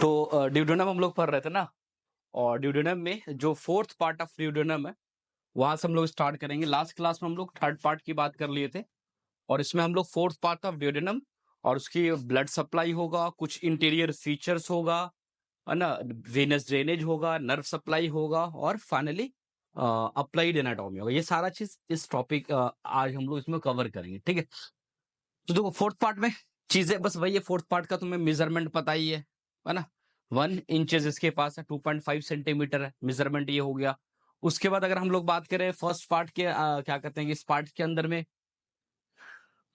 तो ड्यूडेनम हम लोग पढ़ रहे थे ना, और ड्यूडेनम में जो फोर्थ पार्ट ऑफ ड्यूडेनम है वहां से हम लोग स्टार्ट करेंगे। लास्ट क्लास में हम लोग थर्ड पार्ट की बात कर लिए थे, और इसमें हम लोग फोर्थ पार्ट ऑफ ड्यूडेनम और उसकी ब्लड सप्लाई होगा, कुछ इंटीरियर फीचर्स होगा, है ना, वेनस ड्रेनेज होगा, नर्व सप्लाई होगा, और फाइनली अप्लाइड एनाटॉमी होगा। ये सारा चीज इस टॉपिक आज हम लोग इसमें कवर करेंगे, ठीक है। तो देखो फोर्थ पार्ट में चीजें बस वही है। फोर्थ पार्ट का तुम्हें मेजरमेंट पता ही है ना। 1 इंचेस इसके पास है, 2.5 सेंटीमीटर है, मेजरमेंट ये हो गया। उसके बाद अगर हम लोग बात करें फर्स्ट पार्ट के क्या कहते हैं, इस पार्ट के अंदर में,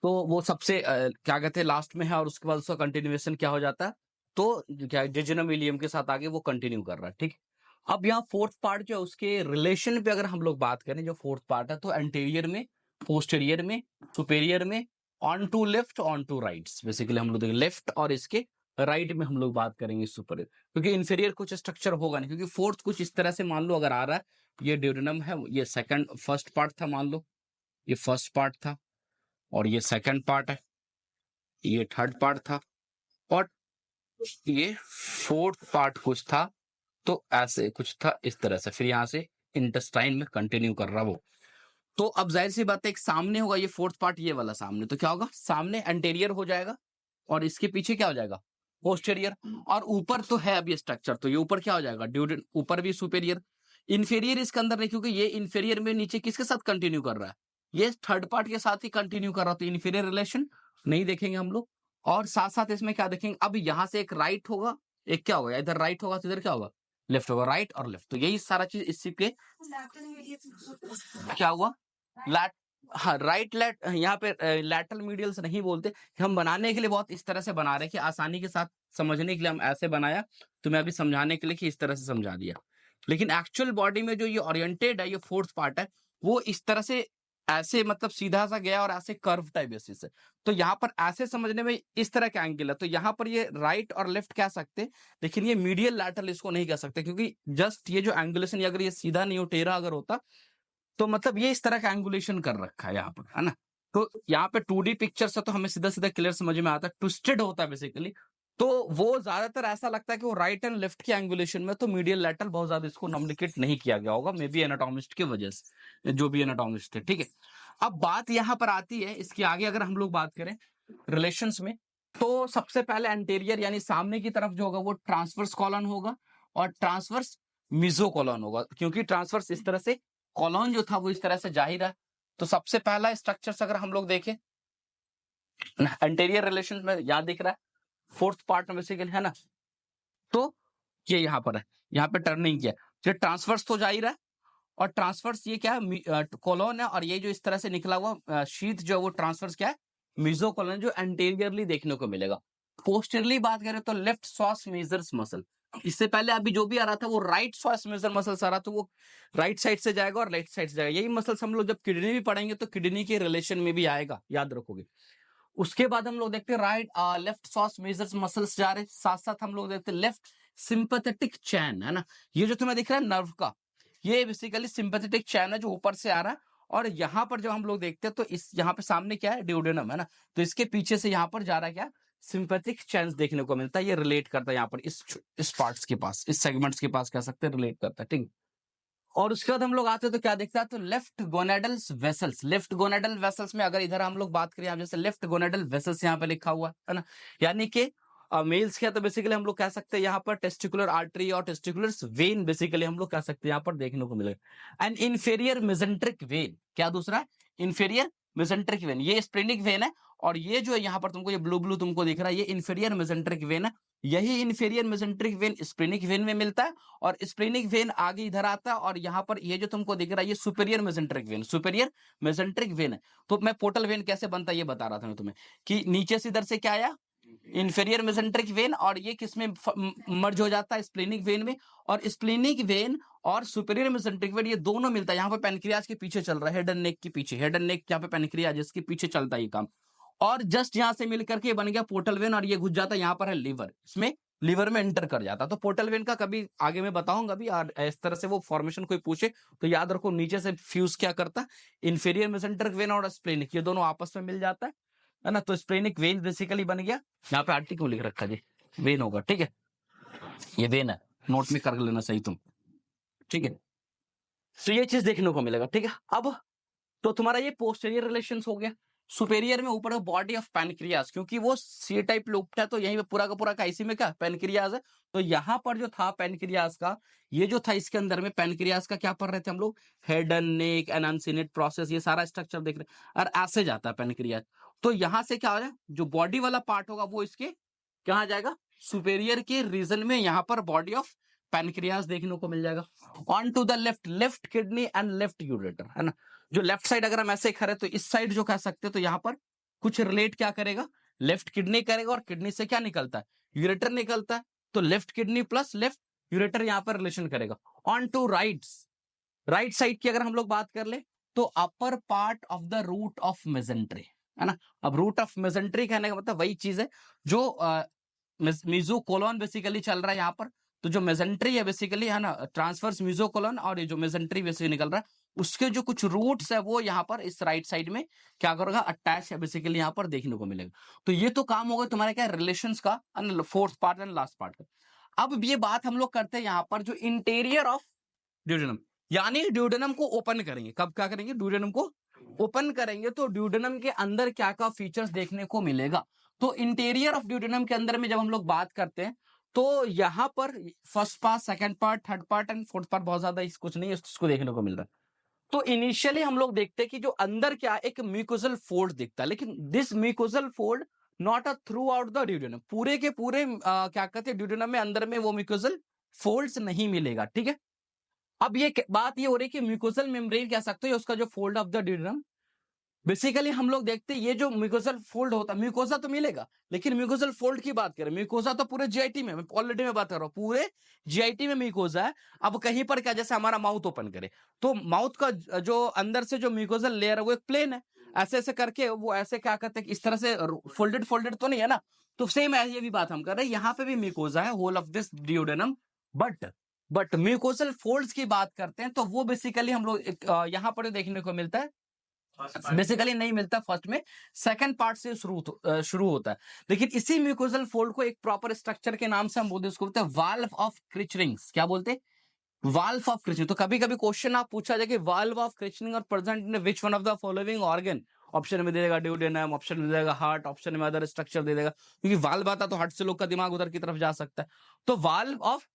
तो वो सबसे क्या कहते हैं लास्ट में है, और उसके बाद उसका कंटिन्यूएशन क्या हो जाता है, तो क्या जेजुनम इलियम के साथ आगे वो कंटिन्यू कर रहा है, ठीक। अब यहाँ फोर्थ पार्ट जो है उसके रिलेशन पे अगर हम लोग बात करें, जो फोर्थ पार्ट है, तो एंटीरियर में, पोस्टीरियर में, सुपेरियर में, on to left, on to right, basically हम लोग देखें लेफ्ट और इसके राइट में हम लोग बात करेंगे सुपर, क्योंकि इंफीरियर कुछ स्ट्रक्चर होगा नहीं, क्योंकि फोर्थ कुछ इस तरह से मान लो अगर आ रहा है, ये ड्यूडेनम है, ये सेकंड फर्स्ट पार्ट था, मान लो ये फर्स्ट पार्ट था, और ये सेकंड पार्ट है, ये थर्ड पार्ट था, और ये फोर्थ पार्ट कुछ था, तो ऐसे कुछ था इस तरह से, फिर यहाँ से इंटेस्टाइन में कंटिन्यू कर रहा वो। तो अब जाहिर सी बात है एक सामने होगा, ये फोर्थ पार्ट ये वाला सामने, तो क्या होगा, सामने एंटेरियर हो जाएगा, और इसके पीछे क्या हो जाएगा, पोस्टेरियर। और ऊपर तो है अभी स्ट्रक्चर, तो ये ऊपर क्या हो जाएगा, ड्यूडेन, ऊपर भी सुपेरियर। इंफीरियर इसके अंदर नहीं, क्योंकि ये इंफीरियर में नीचे किसके साथ कंटिन्यू कर रहा है, ये थर्ड पार्ट के साथ ही कंटिन्यू कर रहा है, तो इंफीरियर रिलेशन नहीं देखेंगे हम लोग। और साथ साथ इसमें क्या देखेंगे, अब यहाँ से एक राइट होगा, एक क्या होगा, इधर राइट होगा तो इधर क्या होगा, लेफ्ट होगा, राइट और लेफ्ट। तो यही सारा चीज इसी के क्या हुआ, लैट, हाँ राइट लैट, यहाँ पे लैटरल मीडियल्स नहीं बोलते, हम बनाने के लिए बहुत इस तरह से बना रहे हैं कि आसानी के साथ समझने के लिए हम ऐसे बनाया, तो मैं अभी समझाने के लिए कि इस तरह से समझा दिया। लेकिन एक्चुअल बॉडी में जो ये ओरिएंटेड है, ये फोर्थ पार्ट है, वो इस तरह से ऐसे मतलब सीधा सा गया और ऐसे कर्व टाइप बेसिस है। तो यहाँ पर ऐसे समझने में इस तरह का एंगल है, तो यहाँ पर ये राइट और लेफ्ट कह सकते हैं, लेकिन ये मीडियल लैटरल इसको नहीं कह सकते, क्योंकि जस्ट ये जो एंगुलेशन, अगर ये सीधा नहीं हो, टेढ़ा अगर होता, तो मतलब ये इस तरह का एंगुलेशन कर रखा है यहाँ पर, है ना। तो यहाँ पे 2D पिक्चर से तो हमें सीधा सीधा क्लियर समझ में आता है, ट्विस्टेड होता है बेसिकली। तो वो ज्यादातर ऐसा लगता है कि वो राइट एंड लेफ्ट की एंगुलेशन में, तो मीडियल लैटरल बहुत ज्यादा इसको नॉमिनिकेट नहीं किया गया होगा, मे बी एनाटोमिस्ट की वजह से, जो भी एनाटोमिस्ट है, ठीक है। अब बात यहाँ पर आती है इसके आगे, अगर हम लोग बात करें रिलेशंस में, तो सबसे पहले एंटेरियर यानी सामने की तरफ जो होगा वो ट्रांसवर्स कॉलन होगा, और ट्रांसवर्स मिजो कॉलन होगा, क्योंकि ट्रांसवर्स इस तरह से, कॉलन जो था वो इस तरह से जा ही रहा है। तो सबसे पहला स्ट्रक्चर अगर हम लोग देखें एंटेरियर रिलेशन में, याद दिख रहा है फोर्थ पार्ट में बेसिकली, है ना। तो ये यहाँ पर है, यहाँ पे टर्निंग किया, ये ट्रांसवर्स तो जा ही रहा है, और ट्रांसवर्स ये क्या है, कॉलोन है, और ये जो इस तरह से निकला हुआ शीथ जो है वो ट्रांसवर्स क्या है, मिजो कॉलोन, जो एंटेरियरली देखने को मिलेगा। पोस्टरली बात करें तो लेफ्ट सॉस मेजर्स मसल, इससे पहले अभी जो भी आ रहा था वो राइट सॉस मेजर मसल्स आ रहा, तो वो राइट साइड से जाएगा और लेफ्ट साइड से जाएगा। यही मसल्स हम लोग जब किडनी भी पढ़ेंगे तो किडनी के रिलेशन में भी आएगा, याद रखोगे। उसके बाद हम लोग देखते हैं right left sauce measures muscles जा रहे, साथ साथ हम लोग देखते हैं लेफ्ट सिंपैथेटिक चैन, है ना। ये जो तुम्हें दिख रहा है नर्व का, ये बेसिकली सिंपैथेटिक चैन है जो ऊपर से आ रहा है, और यहाँ पर जब हम लोग देखते हैं तो इस यहाँ पे सामने क्या है, ड्यूडेनम, है ना। तो इसके पीछे से यहाँ पर जा रहा है क्या, सिंपैथिक चैन देखने को मिलता है, ये रिलेट करता है यहाँ पर इस पार्ट्स के पास, इस सेगमेंट्स के पास कह सकते हैं, रिलेट करता है, ठीक है। और उसके बाद हम लोग आते हैं तो क्या देखता है, तो left gonadals vessels, left gonadal vessels में अगर इधर हम लोग बात करें, जैसे लेफ्ट गोनेडल वेसल्स यहाँ पे लिखा हुआ है ना, यानी कि मेल्स क्या, तो बेसिकली हम लोग कह सकते हैं यहाँ पर टेस्टिकुलर आर्टरी और टेस्टिकुलर वेन बेसिकली हम लोग कह सकते हैं यहाँ पर देखने को मिलेगा। एंड इन्फेरियर मेसेंट्रिक वेन, क्या दूसरा है, इन्फेरियर मेसेंट्रिक वेन, ये स्प्लेनिक वेन है, और ये जो है यहाँ पर तुमको ये ब्लू ब्लू तुमको दिख रहा है, ये इन्फेरियर मेसेंट्रिक वेन है। यही inferior mesenteric when splenic when में मिलता है, और स्प्लेनिक वेन आगे इधर आता है, और यहाँ पर ये जो तुमको दिख रहा है ये superior mesenteric when, superior mesenteric when है। तो मैं पोर्टल वेन कैसे बनता है ये बता रहा था मैं तुम्हें, कि नीचे से इधर से क्या आया, इन्फेरियर मेसेंट्रिक वेन, और ये किसमें मर्ज हो जाता है, स्प्लेनिक वेन में। और स्प्लेनिक वेन और सुपेरियर मेसेंट्रिक वेन ये दोनों मिलता है, यहाँ पे पेनक्रियाज के पीछे चल रहा है, हेड एंड नेक के पीछे, हेड एंड नेक यहाँ पे पेनक्रियाज इसके पीछे चलता है ये काम, और जस्ट यहाँ से मिल करके बन गया पोर्टल वेन, और ये घुस जाता है यहाँ पर है लिवर, इसमें लिवर में एंटर कर जाता। तो पोर्टल वेन का कभी आगे मैं बताऊंगा भी, और इस तरह से वो फॉर्मेशन कोई पूछे तो याद रखो, नीचे से फ्यूज क्या करता, इन्फीरियर मेसेंट्रिक वेन और स्प्लेनिक, ये दोनों आपस में मिल जाता है ना। तो स्प्लेनिक वेन बेसिकली बन गया, यहाँ पे आर्टिकल लिख रखा जी, वेन होगा, ठीक है। ये देना, नोट में कर लेना सही तुम, ठीक है। तो ये चीज देखने को मिलेगा, ठीक है। अब तो तुम्हारा ये पोस्टीरियर रिलेशंस हो गया। सुपेरियर में ऊपर बॉडी ऑफ पैनक्रियाज, क्योंकि वो सी टाइप लूप्ड है तो यहीं पे पूरा का पूरा का इसी में क्या पैनक्रियाज है। तो यहाँ पर जो था पैनक्रियाज का, ये जो था इसके अंदर में पैनक्रियाज का क्या पढ़ रहे थे हम लोग, हेड एंड नेक एनांसिनेट प्रोसेस, ये सारा स्ट्रक्चर देख रहे हैं। और ऐसे जाता है पैनक्रियाज, तो यहाँ से क्या हो जाए, जो बॉडी वाला पार्ट होगा वो इसके कहाँ जाएगा, सुपेरियर के रीजन में, यहाँ पर बॉडी ऑफ पैनक्रियाज देखने को मिल जाएगा। On to the left, left kidney and left ureter, है ना। जो लेफ्ट साइड अगर हम ऐसे खड़े तो इस साइड जो कह सकते हैं, तो यहाँ पर कुछ रिलेट क्या करेगा, लेफ्ट किडनी करेगा, और किडनी से क्या निकलता है, यूरेटर निकलता है, तो left kidney plus left ureter यहाँ पर रिलेशन करेगा। On to rights, right side की अगर हम लोग बात कर ले तो upper part of the root of mesentery, है ना। अब रूट ऑफ मेजेंट्री कहने का मतलब वही चीज है जो मीजोकोलोन बेसिकली चल रहा है यहाँ पर। तो जो मेजेंट्री है बेसिकली, है ना, ट्रांसवर्स मीजोकोलोन, और ये जो मेजेंट्री बेसिकली निकल रहा है उसके जो कुछ रूट्स है वो यहाँ पर इस राइट साइड में क्या करेगा, अटैच है बेसिकली यहाँ पर देखने को मिलेगा। तो ये तो काम होगा तुम्हारे क्या रिलेशंस का, fourth part and last part का। अब ये बात हम लोग करते हैं यहाँ पर जो इंटीरियर ऑफ ड्यूडेनम, यानी ड्यूडेनम को ओपन करेंगे। कब क्या करेंगे, ड्यूडेनम को ओपन करेंगे तो ड्यूडेनम के अंदर क्या क्या फीचर्स देखने को मिलेगा। तो इंटीरियर ऑफ ड्यूडेनम के अंदर में जब हम लोग बात करते हैं तो यहाँ पर first part, second part, third part and fourth part बहुत ज्यादा कुछ नहीं है इसको देखने को मिल रहा है। तो इनिशियली हम लोग देखते हैं कि जो अंदर क्या एक म्यूकोजल फोल्ड दिखता है, लेकिन this mucosal fold not a through out the duodenum, पूरे के पूरे क्या कहते हैं ड्यूडेनम में अंदर में वो म्यूकोजल फोल्ड्स नहीं मिलेगा, ठीक है। अब ये बात ये हो रही है कि म्यूकोजल मेम्ब्रेन कह सकते हो उसका जो fold of the duodenum, basically हम लोग देखते हैं ये जो म्यूकोजल फोल्ड होता है, म्यूकोजा तो मिलेगा, लेकिन म्यूकोजल फोल्ड की बात करें, म्यूकोजा तो पूरे जीआईटी में, मैं ऑलरेडी में बात कर रहा हूँ पूरे जीआईटी में म्यूकोजा है। अब कहीं पर क्या, जैसे हमारा माउथ ओपन करे तो माउथ का जो अंदर से जो म्यूकोजल लेयर है वो एक प्लेन है, ऐसे ऐसे करके वो ऐसे क्या करते हैं, इस तरह से फोल्डेड फोल्डेड तो नहीं है ना। तो सेम है, ये भी बात हम कर रहे हैं, यहाँ पे भी म्यूकोजा है whole of this duodenum, but mucosal folds की बात करते हैं तो वो बेसिकली हम लोग यहाँ पर देखने को मिलता है, बेसिकली नहीं मिलता फर्स्ट में, सेकंड पार्ट से शुरू होता है। लेकिन इसी म्यूकोजल फोल्ड को एक प्रॉपर स्ट्रक्चर के नाम से हम बोलते हैं, उसको बोलते हैं वाल्व ऑफ क्रिचरिंग्स। क्या बोलते हैं, वाल्व ऑफ क्रिचरिंग। तो कभी कभी क्वेश्चन आप पूछा जाए कि वाल्व ऑफ क्रिचरिंग और present in which one of the following organ, option में दे देगा ड्यूडेनम, ऑप्शन में दे देगा हार्ट, ऑप्शन में अदर स्ट्रक्चर दे देगा, क्योंकि वाल्व आता तो हार्ट से लोग का दिमाग उधर की तरफ जा सकता है। तो वाल्व ऑफ,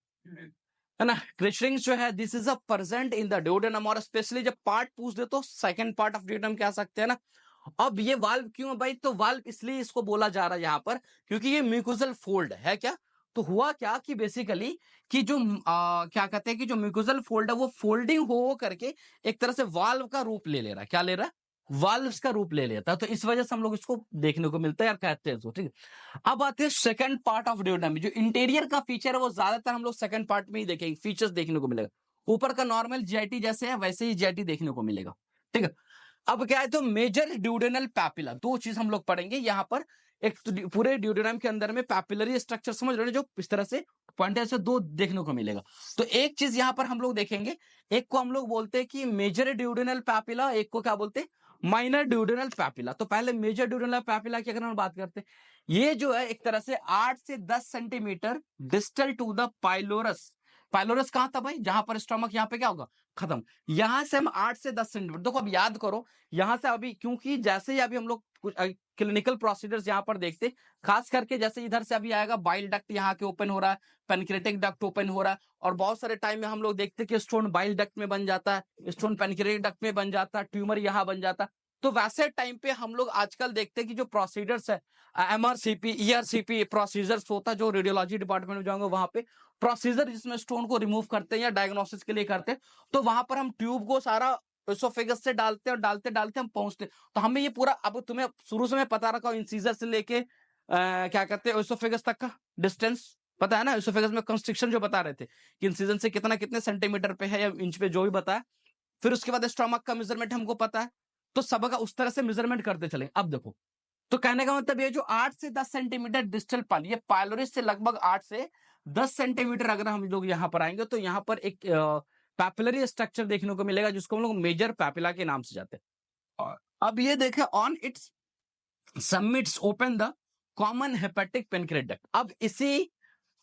है ना, क्रिचरिंग्स जो है this is a present in the duodenum, और स्पेशली जब पार्ट पूछ दे तो सेकंड पार्ट ऑफ ड्यूडेनम कह सकते हैं ना। अब ये वाल्व क्यों है भाई, तो वाल्व इसलिए इसको बोला जा रहा है यहाँ पर क्योंकि ये म्यूकोजल फोल्ड है क्या। तो हुआ क्या कि बेसिकली कि जो क्या कहते हैं कि जो म्यूकोजल फोल्ड है वो फोल्डिंग हो करके एक तरह से वाल्व का रूप ले रहा है। क्या ले रहा है, वाल्व्स का रूप ले लेता है। तो इस वजह से हम लोग इसको देखने को मिलता है यार, कहते हैं तो, ठीक है। अब आते हैं सेकंड पार्ट ऑफ ड्यूडेनम, जो इंटीरियर का फीचर है वो ज्यादातर हम लोग सेकंड पार्ट में ही देखेंगे, फीचर्स देखने को मिलेगा। ऊपर का नॉर्मल जीआईटी जैसे है वैसे ही जीआईटी देखने को मिलेगा, ठीक है। अब क्या है, तो मेजर ड्यूडेनल पैपिला, दो चीज हम लोग पढ़ेंगे यहाँ पर। एक तो पूरे ड्यूडेनम के अंदर में पैपिलरी स्ट्रक्चर समझ रहे हो, जो इस तरह से पॉइंट ऐसे दो देखने को मिलेगा। तो एक चीज यहाँ पर हम लोग देखेंगे, एक को हम लोग बोलते हैं कि मेजर ड्यूडेनल पैपिला, एक को क्या बोलते हैं, माइनर ड्यूडेनल पैपिला। तो पहले मेजर ड्यूडेनल पैपिला की अगर हम बात करते हैं, ये जो है एक तरह से 8 से 10 centimetre distal to the pylorus. Pylorus कहां था भाई, जहां पर स्टमक, यहाँ पे क्या होगा, खत्म। यहां से हम 8 से 10 सेंटीमीटर, देखो अब याद करो यहां से अभी, क्योंकि जैसे ही अभी हम लोग कुछ क्लिनिकल प्रोसीजर्स यहाँ पर देखते, खास करके जैसे इधर से अभी आएगा बाइल डक्ट यहाँ के ओपन हो रहा है, पेनक्रेटिक डक्ट ओपन हो रहा है, और बहुत सारे टाइम में हम लोग देखते कि स्टोन बाइल डक्ट में बन जाता है, स्टोन पेनक्रेटिक डक्ट में बन जाता है, ट्यूमर यहाँ बन जाता है। तो वैसे टाइम पे हम लोग आजकल देखते हैं कि जो प्रोसीजर्स है, एमआरसीपी ईआरसीपी प्रोसीजर्स होता है, जो रेडियोलॉजी डिपार्टमेंट में जाओगे वहां पे प्रोसीजर जिसमें स्टोन को रिमूव करते हैं या डायग्नोसिस के लिए करते हैं, तो वहां पर हम ट्यूब को सारा एसोफेगस से डालते हैं और डालते डालते हम पहुंचते। तो हमें ये पूरा, अब तुम्हें शुरू से मैं पता रखा हूं, इंसीजर से लेके क्या कहते हैं एसोफेगस तक का डिस्टेंस पता है ना। एसोफेगस में कंस्ट्रिक्शन जो बता रहे थे कि इंसीजन से कितना कितने सेंटीमीटर पे है या इंच पे, जो भी बताया। फिर उसके बाद स्टोमक का मेजरमेंट हमको पता है, तो सब का उस तरह से मेजरमेंट करते चले। अब देखो, तो कहने का मतलब ये जो 8 से 10 सेंटीमीटर डिस्टल पाल, ये पाइलोरिस से लगभग 8 से 10 सेंटीमीटर अगर हम लोग यहाँ पर आएंगे तो यहाँ पर एक पैपिलरी स्ट्रक्चर देखने को मिलेगा, जिसको हम लोग मेजर पैपिला के नाम से जाते हैं। अब ये देखें, on it's summits open the common hepatic pancreatic duct. अब इसी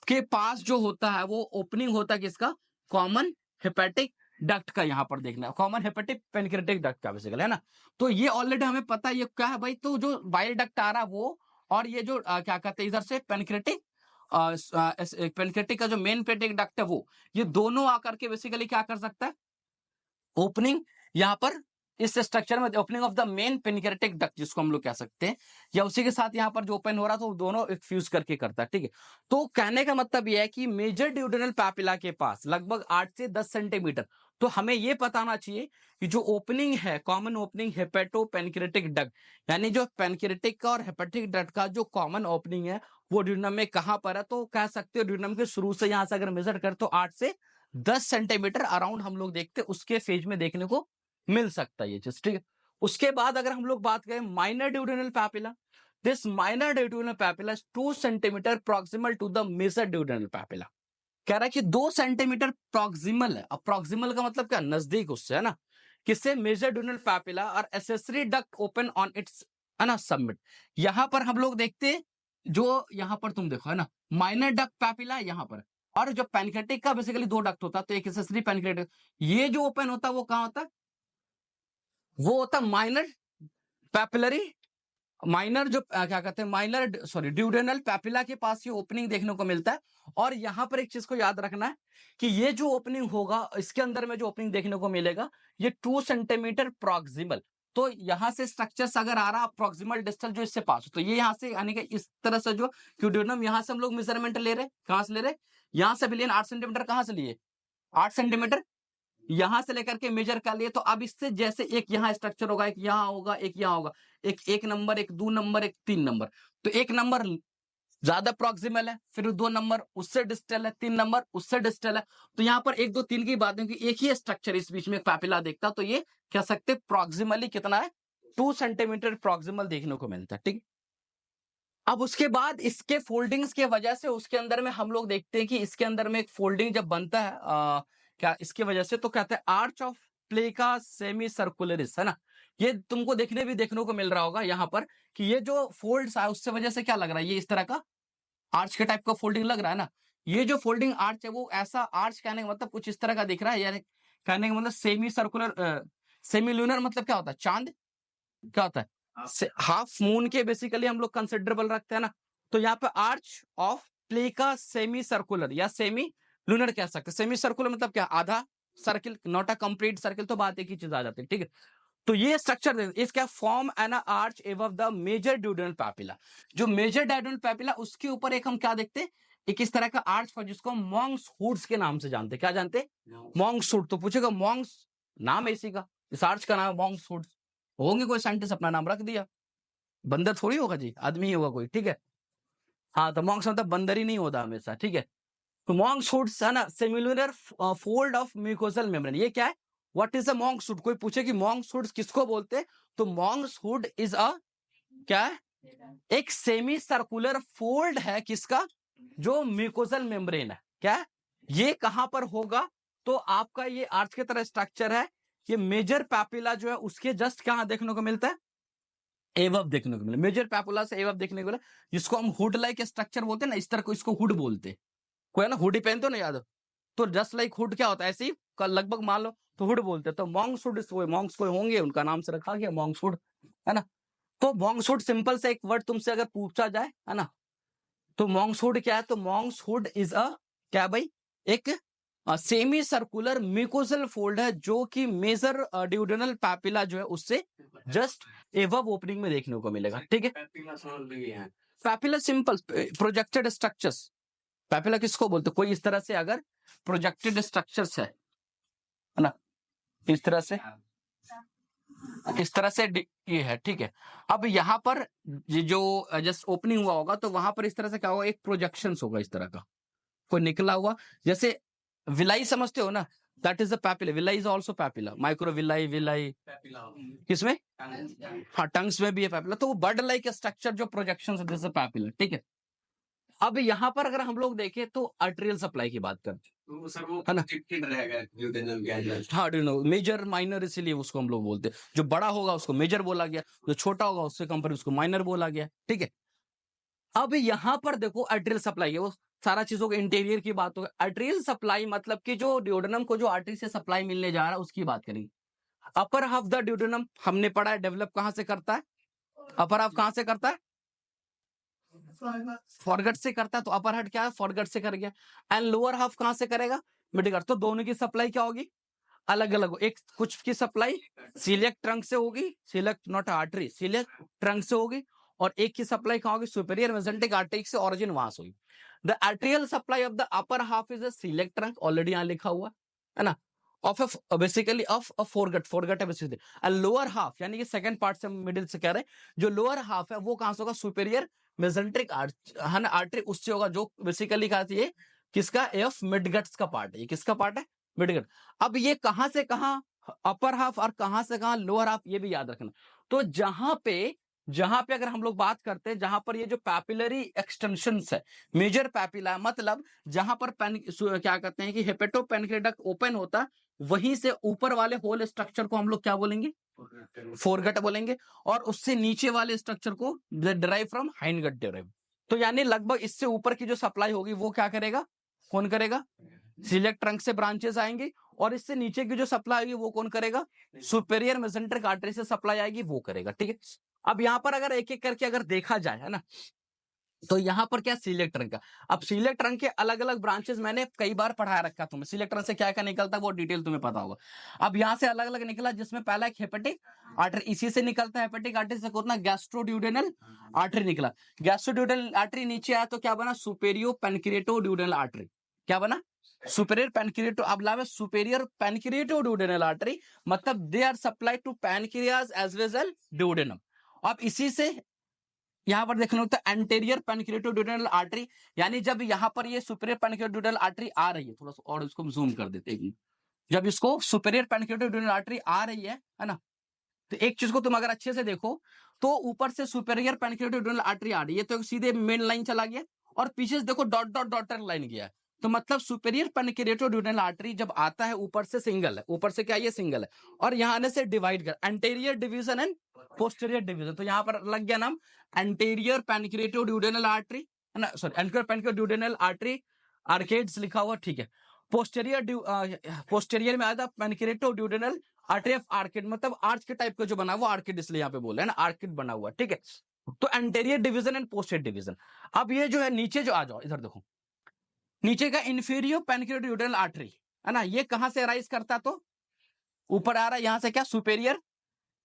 के पास जो होता है वो ओपनिंग होता है किसका, कॉमन हेपेटिक डक्ट का। यहाँ पर देखना है कॉमन हेपेटिक पेनक्रेटिक डक्ट का बेसिकली, है ना। तो ये ऑलरेडी हमें पता है ये क्या है भाई, तो जो बाइल डक्ट आ रहा है वो, और ये जो क्या कहते हैं इधर से पेनक्रेटिक पेनक्रेटिक का जो मेन पेनक्रेटिक डक्ट है वो, ये दोनों आकर के बेसिकली क्या कर सकता है, ओपनिंग यहाँ पर इस स्ट्रक्चर में opening of the main pancreatic duct जिसको हम लोग कह सकते हैं, या उसी के साथ यहाँ पर जो ओपन हो रहा था वो दोनों एक फ्यूज करके करता है, ठीक है। तो कहने का मतलब यह है कि मेजर ड्यूडेनल पैपिला के पास लगभग 8 से 10 सेंटीमीटर, तो हमें यह बताना चाहिए कि जो ओपनिंग है common opening hepato pancreatic duct, यानी जो पेनक्रेटिक का और हेपेटिक डक्ट का जो कॉमन ओपनिंग है वो ड्यूडेनम में कहां पर है, तो कह सकते हो ड्यूडेनम के शुरू से यहां से अगर मेजर कर तो 8 से 10 सेंटीमीटर अराउंड हम लोग देखते उसके फेज में देखने को मिल सकता है ये चीज, ठीक है। उसके बाद अगर हम लोग बात करें minor duodenal papilla, this minor duodenal papilla is 2 centimetre proximal to the major duodenal papilla. कह रहा है कि 2 सेंटीमीटर प्रॉक्सिमल है। अब प्रॉक्सिमल का मतलब क्या, नजदीक उससे, है ना, किससे, मेजर ड्यूडेनल पैपिला और accessory duct open on it's, है ना, सबमिट। यहां पर हम लोग देखते हैं जो यहाँ पर तुम देखो, है ना, माइनर डक्ट पैपिला यहाँ पर, और जो पेनक्रेटिक का बेसिकली 2 डक्ट होता है, तो एक एसेसरी पेनक्रेटिक, ये जो ओपन होता है वो कहां होता है, वो होता है माइनर पैपिलरी, माइनर जो क्या कहते हैं माइनर सॉरी ड्यूडेनल पैपिला के पास ये ओपनिंग देखने को मिलता है। और यहां पर एक चीज को याद रखना है कि ये जो ओपनिंग होगा इसके अंदर में जो ओपनिंग देखने को मिलेगा ये 2 सेंटीमीटर प्रॉक्सिमल, तो यहां से स्ट्रक्चर अगर आ रहा प्रॉक्सिमल डिस्टल जो इससे पास हो, तो ये यहां से यानी कि इस तरह से जो ड्यूडेनम यहां से हम लोग मेजरमेंट ले रहे, कहां से ले रहे, यहां से भी लेन 8 सेंटीमीटर, कहां से लिए 8 सेंटीमीटर यहां से लेकर के मेजर कर लिए। तो अब इससे जैसे एक यहाँ स्ट्रक्चर होगा, एक यहाँ होगा, एक यहाँ होगा, एक नंबर, एक 2 नंबर, एक 3 नंबर, तो 1 नंबर ज्यादा प्रॉक्सिमल है, फिर 2 नंबर उससे डिस्टल है, 3 नंबर उससे डिस्टल है। तो यहाँ पर 1 2 3 की बात है कि एक ही स्ट्रक्चर इस बीच में पैपिला देखता, तो ये कह सकते प्रॉक्सिमली कितना है, 2 सेंटीमीटर प्रॉक्सिमल देखने को मिलता है, ठीक। अब उसके बाद इसके फोल्डिंग्स के वजह से उसके अंदर में हम लोग देखते हैं कि इसके अंदर में एक फोल्डिंग जब बनता है क्या इसके वजह से, तो कहते हैं आर्च ऑफ प्लेका सेमी सर्कुलरिस, है ना। ये तुमको देखने को मिल रहा होगा यहाँ पर कि ये जो फोल्ड्स है उससे वजह से क्या लग रहा है, ये इस तरह का आर्च के टाइप का फोल्डिंग लग रहा है ना। ये जो फोल्डिंग आर्च है वो ऐसा आर्च कहने का मतलब कुछ इस तरह का दिख रहा है, यानी कहने का मतलब सेमी सर्कुलर, सेमी लूनर मतलब क्या होता है, चांद क्या होता है, हाफ मून के बेसिकली हम लोग कंसिडरेबल रखते हैं ना। तो यहाँ पे आर्च ऑफ प्लेका सेमी सर्कुलर या सेमी लूनर कह सकते हैं। सेमी सर्कुलर मतलब क्या, आधा circle, not a complete circle, तो बात एक ही चीज आ जाती है, ठीक है। तो ये स्ट्रक्चर इसका form an arch above the major duodenal papilla, जो मेजर ड्यूडेनल पैपिला उसके ऊपर एक हम क्या देखते हैं, एक इस तरह का आर्च पर जिसको हम मॉन्क्स हुड्स के नाम से जानते हैं। क्या जानते हैं, मॉन्क्स हुड। तो पूछेगा मॉन्क्स नाम है इसी का, इस आर्च का नाम है मॉन्क्स हुड्स, होंगे कोई साइंटिस्ट अपना नाम रख दिया, बंदर थोड़ी होगा जी, आदमी ही होगा कोई, ठीक है। हाँ, तो मॉन्क्स मतलब बंदर ही नहीं होता हमेशा, ठीक है। तो मॉन्क्स हुड्स है ना, similar fold of mucosal membrane, ये क्या है, what is a Monks hood. कोई पूछे कि मॉन्क्स हुड्स किसको बोलते हैं, तो मॉन्क्स हुड इज अ क्या है, एक सेमी सर्कुलर फोल्ड है किसका, जो म्यूकोसल मेम्ब्रेन है, क्या है? ये कहां पर होगा, तो आपका ये आर्च के तरह स्ट्रक्चर है, ये मेजर पैपिला जो है उसके जस्ट कहां देखने को मिलता है, एवब देखने को मिला, मेजर पैपुला से एवब देखने को मिला, जिसको हम हुड लाइक स्ट्रक्चर बोलते हैं ना, इस तरह को इसको हुड बोलते हैं। कोई है ना हुडी पहनते हो ना, याद हो, तो जस्ट लाइक हुड क्या होता है, ऐसे ही लगभग मान लो तो हुड बोलते हैं। तो मॉन्क्स हुड, मॉन्क्स कोई होंगे उनका नाम से रखा गया मॉन्क्स हुड, है ना। तो मॉन्क्स हुड सिंपल से एक वर्ड तुमसे अगर पूछा जाए, है ना, तो मॉन्क्स हुड क्या है, तो मॉन्क्स हुड इज अ क्या भाई, एक सेमी सर्कुलर म्यूकोसल फोल्ड है जो कि मेजर ड्यूडेनल पैपिला जो है उससे जस्ट एवब ओपनिंग में देखने को मिलेगा, ठीक है। Papilla simple projected structures, papilla किसको बोलते, कोई इस तरह से अगर प्रोजेक्टेड स्ट्रक्चर्स है ना, इस तरह से ये है, ठीक है। अब यहाँ पर ये जो जस्ट ओपनिंग हुआ होगा तो वहां पर इस तरह से क्या होगा, एक प्रोजेक्शन होगा इस तरह का, कोई निकला हुआ, जैसे विलाई समझते हो ना, that is the papilla, villi is also papilla, micro villi, villi किसमें, हाँ टंग्स में भी है पैपिला, तो वो बर्ड लाइक स्ट्रक्चर जो प्रोजेक्शन है, दिस इज पैपिला, ठीक है। अब यहाँ पर अगर हम लोग देखें तो आर्टेरियल सप्लाई की बात करते हैं, है ना, हाँ मेजर माइनर इसीलिए उसको हम लोग बोलते हैं, जो बड़ा होगा उसको मेजर बोला गया, जो छोटा होगा उससे कंपेयर उसको माइनर बोला गया, ठीक है। अब यहाँ पर देखो आर्टेरियल सप्लाई है वो सारा चीजों के इंटीरियर की बात होगी। आर्टेरियल सप्लाई मतलब कि जो ड्यूोडेनम को जो आर्टरी से सप्लाई मिलने जा रहा है उसकी बात करेंगे। अपर हाफ द ड्यूोडेनम हमने पढ़ा है डेवलप कहां से करता है, अपर हाफ कहां से करता है, फॉरगट से करता है, तो अपर हाफ क्या है, फॉरगट से कर गया। एंड लोअर हाफ कहां से करेगा, मिडगट। तो दोनों की सप्लाई क्या होगी, अलग अलग। एक कुछ की सप्लाई सीलियक ट्रंक से होगी, coeliac not artery, coeliac trunk से होगी, और एक की सप्लाई कहां होगी, सुपेरियर मेसेंटिक आर्टरी से, ओरिजिन वहां से होगी। The arterial supply of the upper half is a coeliac trunk, already यहां लिखा हुआ है ना, of basically of a forgot, forgot है बेसिकली। एंड लोअर हाफ यानी कि सेकंड पार्ट से मिडिल से कह रहे हैं, जो लोअर हाफ है वो कहां से होगा, सुपेरियर मेसेंट्रिक आर्टरी उससे होगा, जो बेसिकली कहा है किसका, एफ मिडगट्स का पार्ट है, ये किसका पार्ट है, मिडगट। अब ये कहां से कहां अपर हाफ और कहां से कहां लोअर हाफ, ये भी याद रखना। तो जहां पे अगर हम लोग बात करते हैं, जहां पर ये जो पैपिलरी एक्सटेंशंस है, मेजर पैपिला, मतलब जहां पर क्या कहते हैं कि हेपेटोपेनक्रेडक्ट ओपन होता है, वहीं से ऊपर वाले होल स्ट्रक्चर को हम लोग क्या बोलेंगे, फोरगट बोलेंगे, और उससे नीचे वाले स्ट्रक्चर को डिराइव फ्रॉम हाइंडगट डिराइव। तो यानी लगभग इससे ऊपर की जो सप्लाई होगी वो क्या करेगा, कौन करेगा, सीलियक ट्रंक से ब्रांचेस आएंगे, और इससे नीचे की जो सप्लाई आएगी वो कौन करेगा, सुपेरियर मेसेंट्रिक आर्टरी से सप्लाई आएगी वो करेगा, ठीक है। अब यहां पर अगर एक एक करके अगर देखा जाए, है ना, तो यहां पर क्या, सीलियक ट्रंक का। अब सीलियक ट्रंक के अलग अलग ब्रांचेस मैंने कई बार पढ़ाया रखा तुम्हें, सीलियक ट्रंक से क्या क्या निकलता है वो डिटेल तुम्हें पता होगा। अब यहां से अलग अलग निकला, जिसमें पहला एक हेपेटिक आर्टरी, इसी से निकलता है, हेपेटिक आर्टरी से कितना, गैस्ट्रोड्यूडेनल आर्टरी निकला। गैस्ट्रोड्यूडेनल आर्टरी नीचे आया तो क्या बना, सुपेरियो पेनक्रिएटोड्यूडेनल आर्टरी, क्या बना, सुपेरियर पेनक्रिएटो। अब लावे सुपेरियर पेनक्रिएटोड्यूडेनल आर्टरी, मतलब they are supply to pancreas as well as duodenum. अब इसी से यहां पर देखना होता है एंटीरियर पेनक्रिएटोड्यूडेनल आर्टरी, यानी जब यहां पर ये सुपेरियर पेनक्रिएटोड्यूडेनल आर्टरी आ रही है, थोड़ा सा और इसको जूम कर देते हैं, जब इसको सुपेरियर पेनक्रिएटोड्यूडेनल आर्टरी आ रही है ना, तो एक चीज को तुम अगर अच्छे से देखो, तो ऊपर से सुपेरियर पेनक्रिएटोड्यूडेनल आर्टरी आ रही है, तो सीधे मेन लाइन चला गया, और पीछे से देखो डॉट डॉट डॉटर लाइन गया है, तो मतलब सुपेरियर पेनक्रिएटोड्यूडेनल आर्टरी जब आता है ऊपर से सिंगल है, ऊपर से क्या, ये सिंगल है, और यहां आने से डिवाइड कर, anterior division and posterior division, तो यहां पर लग गया नाम एंटीरियर पेनक्रिएटोड्यूडेनल आर्टरी, है ना, सॉरी एंटीरियर पेनक्रिएटोड्यूडेनल आर्टरी आर्केड्स लिखा हुआ, ठीक है। पोस्टीरियर में आया था पेनक्रिएटोड्यूडेनल आर्टरी ऑफ आर्किड, मतलब आर्च के टाइप का जो बना हुआ आर्किड, इसलिए यहाँ पे बोले है ना, आर्किड बना हुआ, ठीक है। तो anterior division and posterior division. अब ये जो है नीचे जो आ जाओ, इधर देखो, नीचे का इन्फीरियर पेनक्रिएटोड्यूडेनल आर्टरी, है ना, ये कहां से अराइज करता, तो ऊपर आ रहा है, यहां से क्या, सुपेरियर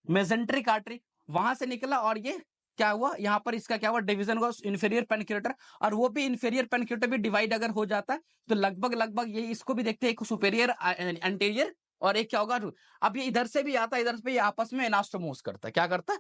मेसेंट्रिक आर्टरी, वहां से निकला, और ये क्या हुआ, यहां पर इसका क्या हुआ, डिवीजन हुआ इन्फीरियर पेनक्रिएटर, और वो भी इन्फीरियर पेनक्रिएटर भी डिवाइड अगर हो जाता है, तो लगभग लगभग ये इसको भी देखते हैं, एक सुपेरियर एंटीरियर, और एक क्या होगा, अब ये इधर से भी आता है, इधर से भी आपस में एनास्टोमोस करता है, क्या करता है,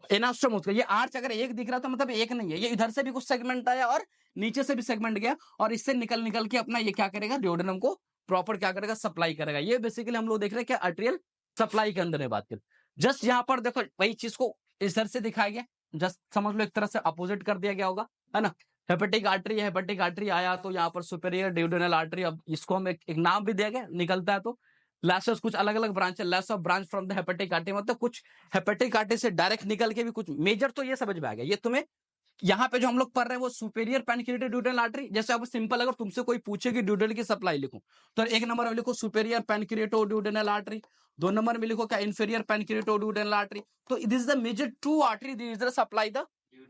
एनास्टोमोस का। ये आर्च अगर एक दिख रहा था, मतलब एक नहीं है, ये इधर से भी कुछ सेगमेंट आया, और नीचे से भी सेगमेंट गया, और इससे निकल निकल के अपना ये क्या करेगा, ड्यूोडेनम को प्रॉपर क्या करेगा, सप्लाई करेगा। ये बेसिकली हम लोग देख रहे हैं क्या, आर्टेरियल सप्लाई के अंदर है बात करें। जस्ट यहां पर देखो वही चीज को इधर से दिखाया गया, जस्ट समझ लो एक तरह से अपोजिट कर दिया गया होगा, है ना। हेपेटिक आर्टरी है, हेपेटिक आर्टरी आया तो यहाँ पर सुपेरियर ड्यूोडेनल आर्टरी, अब इसको हम एक नाम भी दिया गया, निकलता है तो लेस, कुछ अलग अलग ब्रांच है, less of branch from the hepatic artery, मतलब कुछ हेपेटिक आर्टरी से डायरेक्ट निकल के भी कुछ मेजर, तो ये समझ में आ गया। ये तुम्हें यहाँ पे जो हम लोग पढ़ रहे हैं वो सुपेरियर पेनक्रिएटोड्यूडेनल आर्टरी, जैसे अब सिंपल अगर तुमसे कोई पूछे कि ड्यूडेनल की सप्लाई लिखो, तो एक नंबर में लिखो सुपेरियर पेनक्रिएटोड्यूडेनल आर्टरी, दो नंबर में लिखो क्या, इंफीरियर पेनक्रिएटोड्यूडेनल आर्टरी। तो this is the major two artery, this is supply the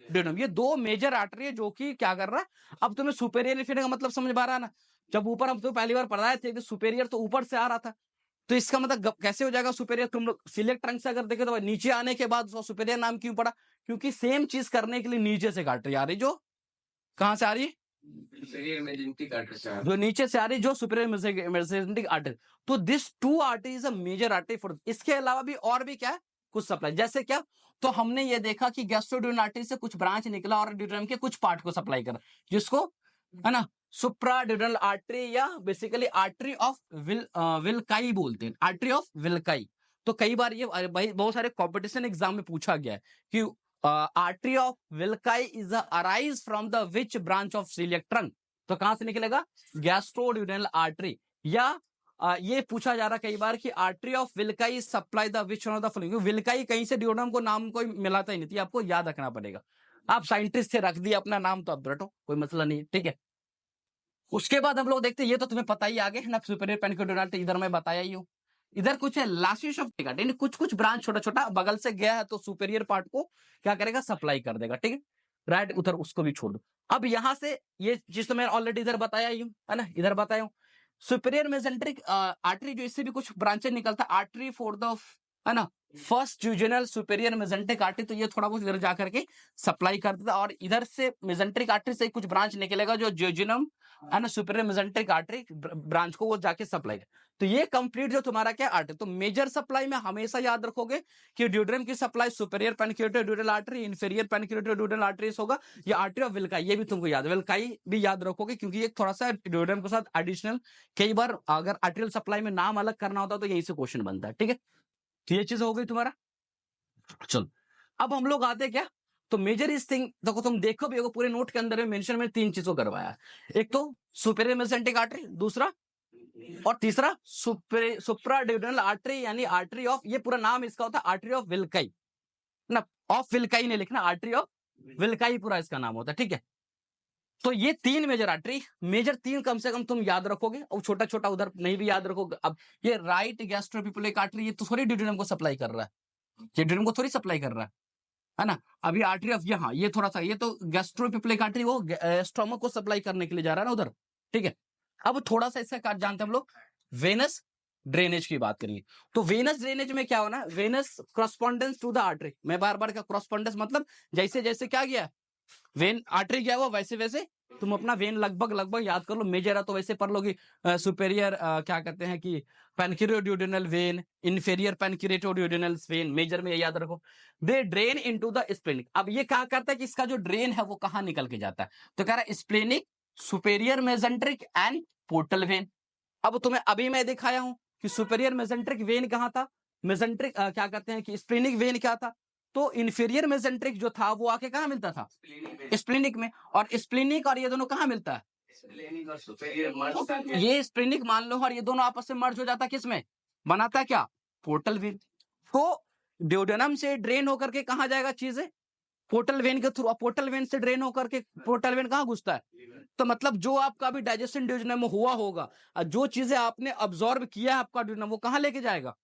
duodenum. ये दो मेजर आर्टरी है जो कि क्या कर रहा है। अब तुम्हें सुपेरियर इंफीरियर का मतलब समझ में आ रहा है ना, जब ऊपर हम तो पहली बार पढ़ाए थे सुपेरियर तो ऊपर से आ रहा था, तो इसका मतलब कैसे हो जाएगा सुपेरियर, तुम लोग सिलेक्ट ट्रंक से अगर देखे तो नीचे आने के बाद सुपेरियर नाम क्यों पड़ा, क्योंकि सेम चीज करने के लिए नीचे से आर्टरी आ रही, जो कहां से आ रही है, जो नीचे से आ रही, जो सुपेरियर मेसेंटिक आर्टरी। तो this two artery is a major artery for. इसके अलावा भी और भी क्या है, कुछ सप्लाई, जैसे क्या, तो हमने ये देखा कि गैस्ट्रोड्यूडेनल आर्टरी से कुछ ब्रांच निकला और ड्यूडेनम के कुछ पार्ट को सप्लाई करा, जिसको, है ना, सुप्राड्यूडेनल आर्टरी या बेसिकली आर्टरी ऑफ विल्काई बोलते हैं, आर्टरी ऑफ विल्काई। तो कई बार ये भाई बहुत सारे कंपटीशन एग्जाम में पूछा गया है कि artery of Wilkie is arise from the which branch of celiac trunk, तो कहां से निकलेगा, गैस्ट्रोड्यूडेनल आर्टरी। या ये पूछा जा रहा कई बार कि artery of Wilkie supply the which one of the following. Wilkie कहीं से ड्यूडेनम को नाम कोई मिलाता ही नहीं थी, आपको याद रखना पड़ेगा। आप साइंटिस्ट से रख दिए अपना नाम तो अब रटो, कोई मसला नहीं है, ठीक है। उसके बाद हम लोग देखते हैं, ये तो तुम्हें पता ही आगे है ना, सुपीरियर पेनिकुलर आर्टरी इधर मैं बताया ही हूँ। इधर कुछ है लासिस ऑफ टिकट, कुछ कुछ ब्रांच छोटा छोटा बगल से गया है तो सुपीरियर पार्ट को क्या करेगा, सप्लाई कर देगा, ठीक है। राइट, उधर उसको भी छोड़ दो। अब यहां से ये चीज तो मैं ऑलरेडी इधर बताया ही हूँ, है ना, इधर बताया हूँ। सुपीरियर मेसेंट्रिक आर्टरी जो इससे भी कुछ ब्रांचेस निकलता है, आर्टरी फॉर द, है ना, फर्स्ट ड्यूजेनल सुपीरियर मेसेंट्रिक आर्टरी, तो ये थोड़ा बहुत इधर जाकर के सप्लाई कर देता, और इधर से मेसेंट्रिक आर्टरी से कुछ ब्रांच निकलेगा जो ड्यूजेनम, है ना, सुपीरियर मेसेंट्रिक आर्टरी ब्रांच को वो जाके सप्लाई। तो ये कंप्लीट जो तुम्हारा क्या आर्टरी, तो मेजर सप्लाई में हमेशा याद रखोगे कि ड्यूड्रम की supply superior pancreaticoduodenal artery, inferior pancreaticoduodenal arteries होगा, या आर्टरी ऑफ विल्काई, ये भी तुमको याद, विल्काई भी याद रखोगे क्योंकि ये थोड़ा सा ड्यूड्रम के साथ एडिशनल, कई बार अगर आर्टरियल सप्लाई में नाम अलग करना होता तो यही से क्वेश्चन बनता है, ठीक है। तो ये चीज हो गई तुम्हारा। चलो अब हम लोग आते क्या, तो मेजर इस थिंग देखो, तुम देखो भी होगा पूरे नोट के अंदर में मेंशन में 3 चीजों करवाया, एक तो सुपीरियर मेसेंट्रिक आर्टरी, दूसरा और तीसरा सुप्राड्यूडेनल आर्टरी, यानी आर्टरी ऑफ, ये पूरा नाम इसका होता है आर्टरी ऑफ विल्काई ना, ऑफ विल्काई नहीं लिखना, आर्टरी ऑफ विल्काई पूरा इसका नाम होता है, ठीक है। तो ये 3 मेजर आर्टरी, मेजर 3 कम से कम तुम याद रखोगे, और छोटा छोटा उधर नहीं भी याद रखोगे। अब ये राइट गैस्ट्रोपिपुलिक आर्टरी, ये तो थोड़ी ड्यूडेनम को सप्लाई कर रहा है, ये ड्यूडेनम को थोड़ी सप्लाई कर रहा है ना। अभी आर्टरी ऑफ यहाँ, ये थोड़ा सा, ये तो गैस्ट्रोपिपुलिक आर्टरी वो स्टोमक को सप्लाई करने के लिए जा रहा है ना उधर, ठीक है। अब थोड़ा सा इसका काट जानते हैं हम लोग, वेनस ड्रेनेज की बात करेंगे। तो वेनस ड्रेनेज में क्या होना, venous correspondence to the artery, मैं बार बार का करस्पॉन्डेंस मतलब जैसे जैसे क्या गया वेन आर्टरी गया हुआ वैसे वैसे तुम अपना वेन लगभग लगभग याद कर लो, मेजर है तो वैसे पढ़ लोगी, सुपेरियर क्या कहते हैं कि पेनक्यूरियोड्यूडेनल वेन, इंफीरियर पेनक्यूरियोड्यूडेनल वेन, मेजर में याद रखो। दे ड्रेन इनटू द स्प्लेनिक। अब ये क्या करता है कि इसका जो ड्रेन है वो कहां निकल के जाता है, तो कह रहा है splenic, superior mesenteric and portal vein. अब तुम्हें अभी मैं दिखाया हूं कि सुपेरियर मेसेंट्रिक वेन कहां था, मेसेंट्रिक क्या कहते हैं कि स्प्लेनिक वेन क्या था, तो इंफीरियर मेसेंट्रिक जो था वो आके कहां मिलता था, स्प्लेनिक में, और स्प्लेनिक और ये दोनों कहां मिलता है, ये स्प्लेनिक मान लो, और ये दोनों आपस में मर्ज हो जाता है, किसमें बनाता है क्या, पोर्टल वेन। तो ड्यूडेनम से ड्रेन होकर के कहां जाएगा चीजें, पोर्टल वेन के थ्रू, पोर्टल वेन से ड्रेन होकर के पोर्टल वेन कहां घुसता है, तो मतलब जो आपका भी डाइजेशन ड्यूडेनम में हुआ होगा, जो चीजें आपने अब्सॉर्ब किया है आपका ड्यूडेनम, वो कहां लेके जाएगा।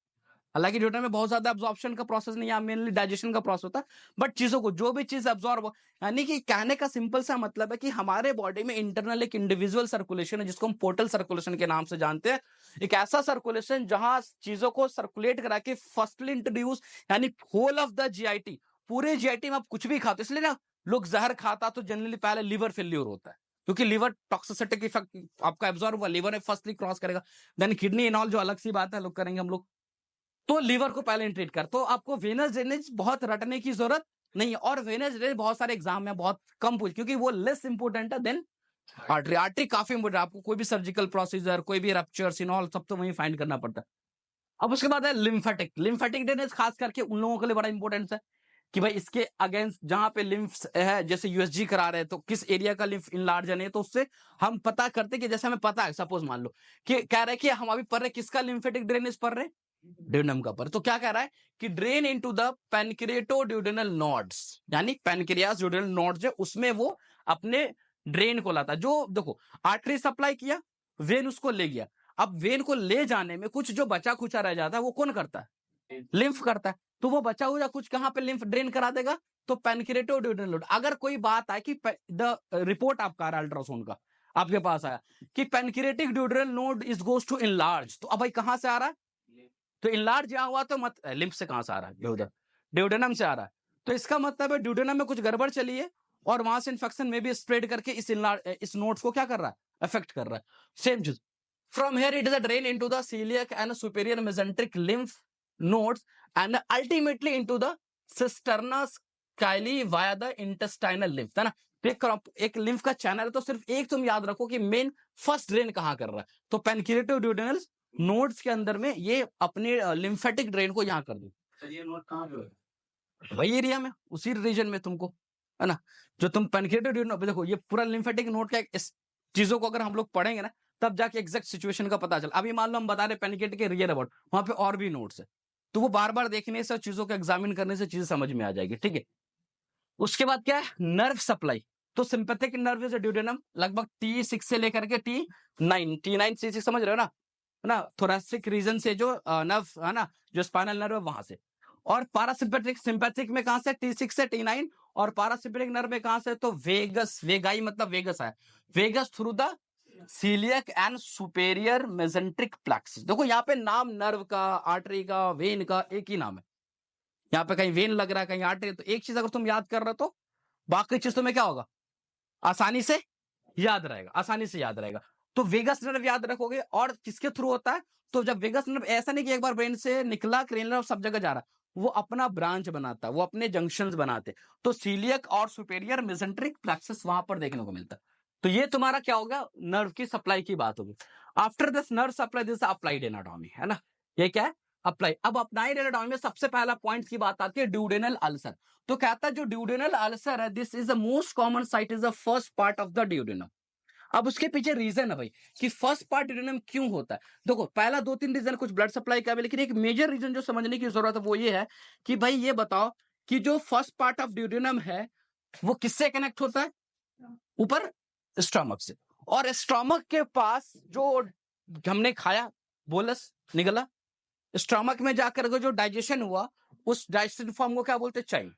हालांकि ड्यूडेनम में बहुत ज्यादा अब्जॉर्प्शन का प्रोसेस नहीं है, मेनली डाइजेशन का प्रोसेस होता है, बट चीजों को जो भी चीज अब्सॉर्ब, यानी कि कहने का सिंपल सा मतलब है कि हमारे बॉडी में इंटरनल एक इंडिविजुअल सर्कुलेशन है जिसको हम पोर्टल सर्कुलेशन के नाम से जानते हैं। एक ऐसा सर्कुलेशन जहां चीजों को सर्कुलेट करा के फर्स्टली इंट्रोड्यूस, यानी होल ऑफ द जीआईटी, पूरे जीआईटी में आप कुछ भी खाते, इसलिए ना लोग जहर खाता तो जनरली पहले लिवर फेल्यूर होता है, क्योंकि लिवर टॉक्सिसिटी की इफेक्ट आपका एब्जॉर्ब हुआ, लिवर में फर्स्टली क्रॉस करेगा, देन किडनी इनऑल जो अलग सी बात है लोग करेंगे हम लोग, तो लीवर को पहले इंट्रीट कर। तो आपको वेनस ड्रेनेज बहुत रटने की जरूरत नहीं है, और वेनस ड्रेनेज बहुत सारे एग्जाम में बहुत कम पूछ, क्योंकि वो लेस इंपोर्टेंट है देन आर्टरी। आर्टरी काफी इंपोर्टेंट, आपको कोई भी सर्जिकल प्रोसीजर, कोई भी रप्चर सिनॉल, सब तो वहीं फाइंड करना पड़ता है। अब उसके बाद है लिम्फेटिक। लिम्फेटिक ड्रेनेज खास करके उन लोगों के लिए बड़ा इंपॉर्टेंट है कि भाई इसके अगेंस्ट जहां पे लिम्फ है, जैसे यूएसजी करा रहे हैं तो किस एरिया का लिम्फ इनलार्ज है, नहीं तो उससे हम पता करते कि जैसे हमें पता है, सपोज मान लो कि कह रहे हैं कि हम अभी पढ़ रहे किसका लिम्फेटिक ड्रेनेज पढ़ रहे, ड्यूडेनम का पर, तो क्या कह रहा है कि ड्रेन इनटू द पैनक्रिएटोड्यूडेनल नोड्स, यानी पैनक्रियास ड्यूडेनल नोड्स है उसमें वो अपने ड्रेन को लाता है। जो देखो आर्टरी सप्लाई किया, वेन उसको ले गया, अब वेन को ले जाने में कुछ जो बचा खुचा रह जाता है वो कौन करता है, लिम्फ करता है। तो वो बचा हुआ कुछ कहां पे लिम्फ ड्रेन करा देगा, तो पैनक्रिएटोड्यूडेनल नोड। अगर कोई बात आए कि द रिपोर्ट आपका अल्ट्रासाउंड का आपके पास आया कि pancreatic duodenal node is goes to enlarge, तो अब भाई कहां से आ रहा है, तो इनलार्ज जहां हुआ तो मत लिम्फ से कहां से आ रहा है, उधर ड्यूडेनम से आ रहा है। तो इसका मतलब है ड्यूडेनम में कुछ गड़बड़ चली है और वहां से इन्फेक्शन में भी स्प्रेड करके इस नोड्स को क्या कर रहा है, अफेक्ट कर रहा है। सेम चीज from here it is a drain into the celiac and superior mesenteric lymph nodes and ultimately into the cisterna chyli via the intestinal lymph, है ना। एक लिम्फ का चैनल है, तो सिर्फ एक तुम याद रखो कि मेन फर्स्ट ड्रेन कहां कर रहा है, तो पैनक्रिएटोड्यूडेनल नोड्स के अंदर में ये अपने लिम्फेटिक ड्रेन को यहां कर दो। ये नोड कहां पे है, वही एरिया में, उसी रीजन में तुमको, है ना, जो तुम पैनक्रिएटोड्यूडेनल, देखो ये पूरा लिम्फेटिक नोड का इस चीजों को अगर हम लोग पढ़ेंगे ना तब जाके एग्जैक्ट सिचुएशन का पता चला। अभी मान लो हम बता रहे पैनक्रिएटिक के रियर अबाउट, वहां पे और भी नोड्स है, तो वो बार बार देखने से, चीजों को एग्जामिन करने से चीजें समझ में आ जाएगी, ठीक है। उसके बाद क्या है, नर्व सप्लाई। तो सिंपैथिक नर्व इज ड्यूडेनम लगभग T6 से लेकर के T9 T9 C6 समझ रहे हो ना, है ना, थोरेसिक रीजन से जो नर्व है ना, जो स्पाइनल नर्व है वहां से। और पारासिम्पैथिक, सिंपैथिक में कहां से, T6 से T9, और पारासिम्पैथिक नर्व में कहां से, तो वेगस, वेगाई मतलब वेगस है, vagus through the celiac and superior mesenteric plexus. देखो यहाँ पे नाम नर्व का, आर्टरी का, वेन का एक ही नाम है। यहाँ पे कहीं वेन लग रहा है, कहीं आर्टरी, तो एक चीज अगर तुम याद कर रहे हो तो बाकी चीज तुम्हें क्या होगा, आसानी से याद रहेगा, आसानी से याद रहेगा। तो वेगस नर्व याद रखोगे, और किसके थ्रू होता है, तो जब वेगस नर्व, ऐसा नहीं कि एक बार ब्रेन से निकला, क्रेनियल नर्व सब जगह जा रहा है, वो अपना ब्रांच बनाता है, वो अपने जंक्शंस बनाते, तो सीलियक और सुपेरियर मेसेंट्रिक प्लेक्सस वहां पर देखने को मिलता है। तो ये तुम्हारा क्या होगा, नर्व की सप्लाई की बात होगी। After this nerve supply, this applied anatomy, है ना, ये क्या है, अप्लाई। अब अप्लाइड एनाटॉमी में सबसे पहला पॉइंट की बात आती है ड्यूडेनल अल्सर। तो कहता है जो ड्यूडेनल अल्सर है, this is the most common site, is the first part of the duodenum. अब उसके पीछे रीजन है भाई कि फर्स्ट पार्ट ड्यूडेनम क्यों होता है। देखो पहला 2-3 रीजन कुछ ब्लड सप्लाई का है, लेकिन एक मेजर रीजन जो समझने की जरूरत है वो ये है कि भाई ये बताओ कि जो फर्स्ट पार्ट ऑफ ड्यूडेनम है वो किससे कनेक्ट होता है, ऊपर स्टमक से, और स्टमक के पास जो हमने खाया बोलस निकला, स्टमक में जाकर के जो डाइजेशन हुआ, उस डाइजेशन फॉर्म को क्या बोलते हैं, चाइम।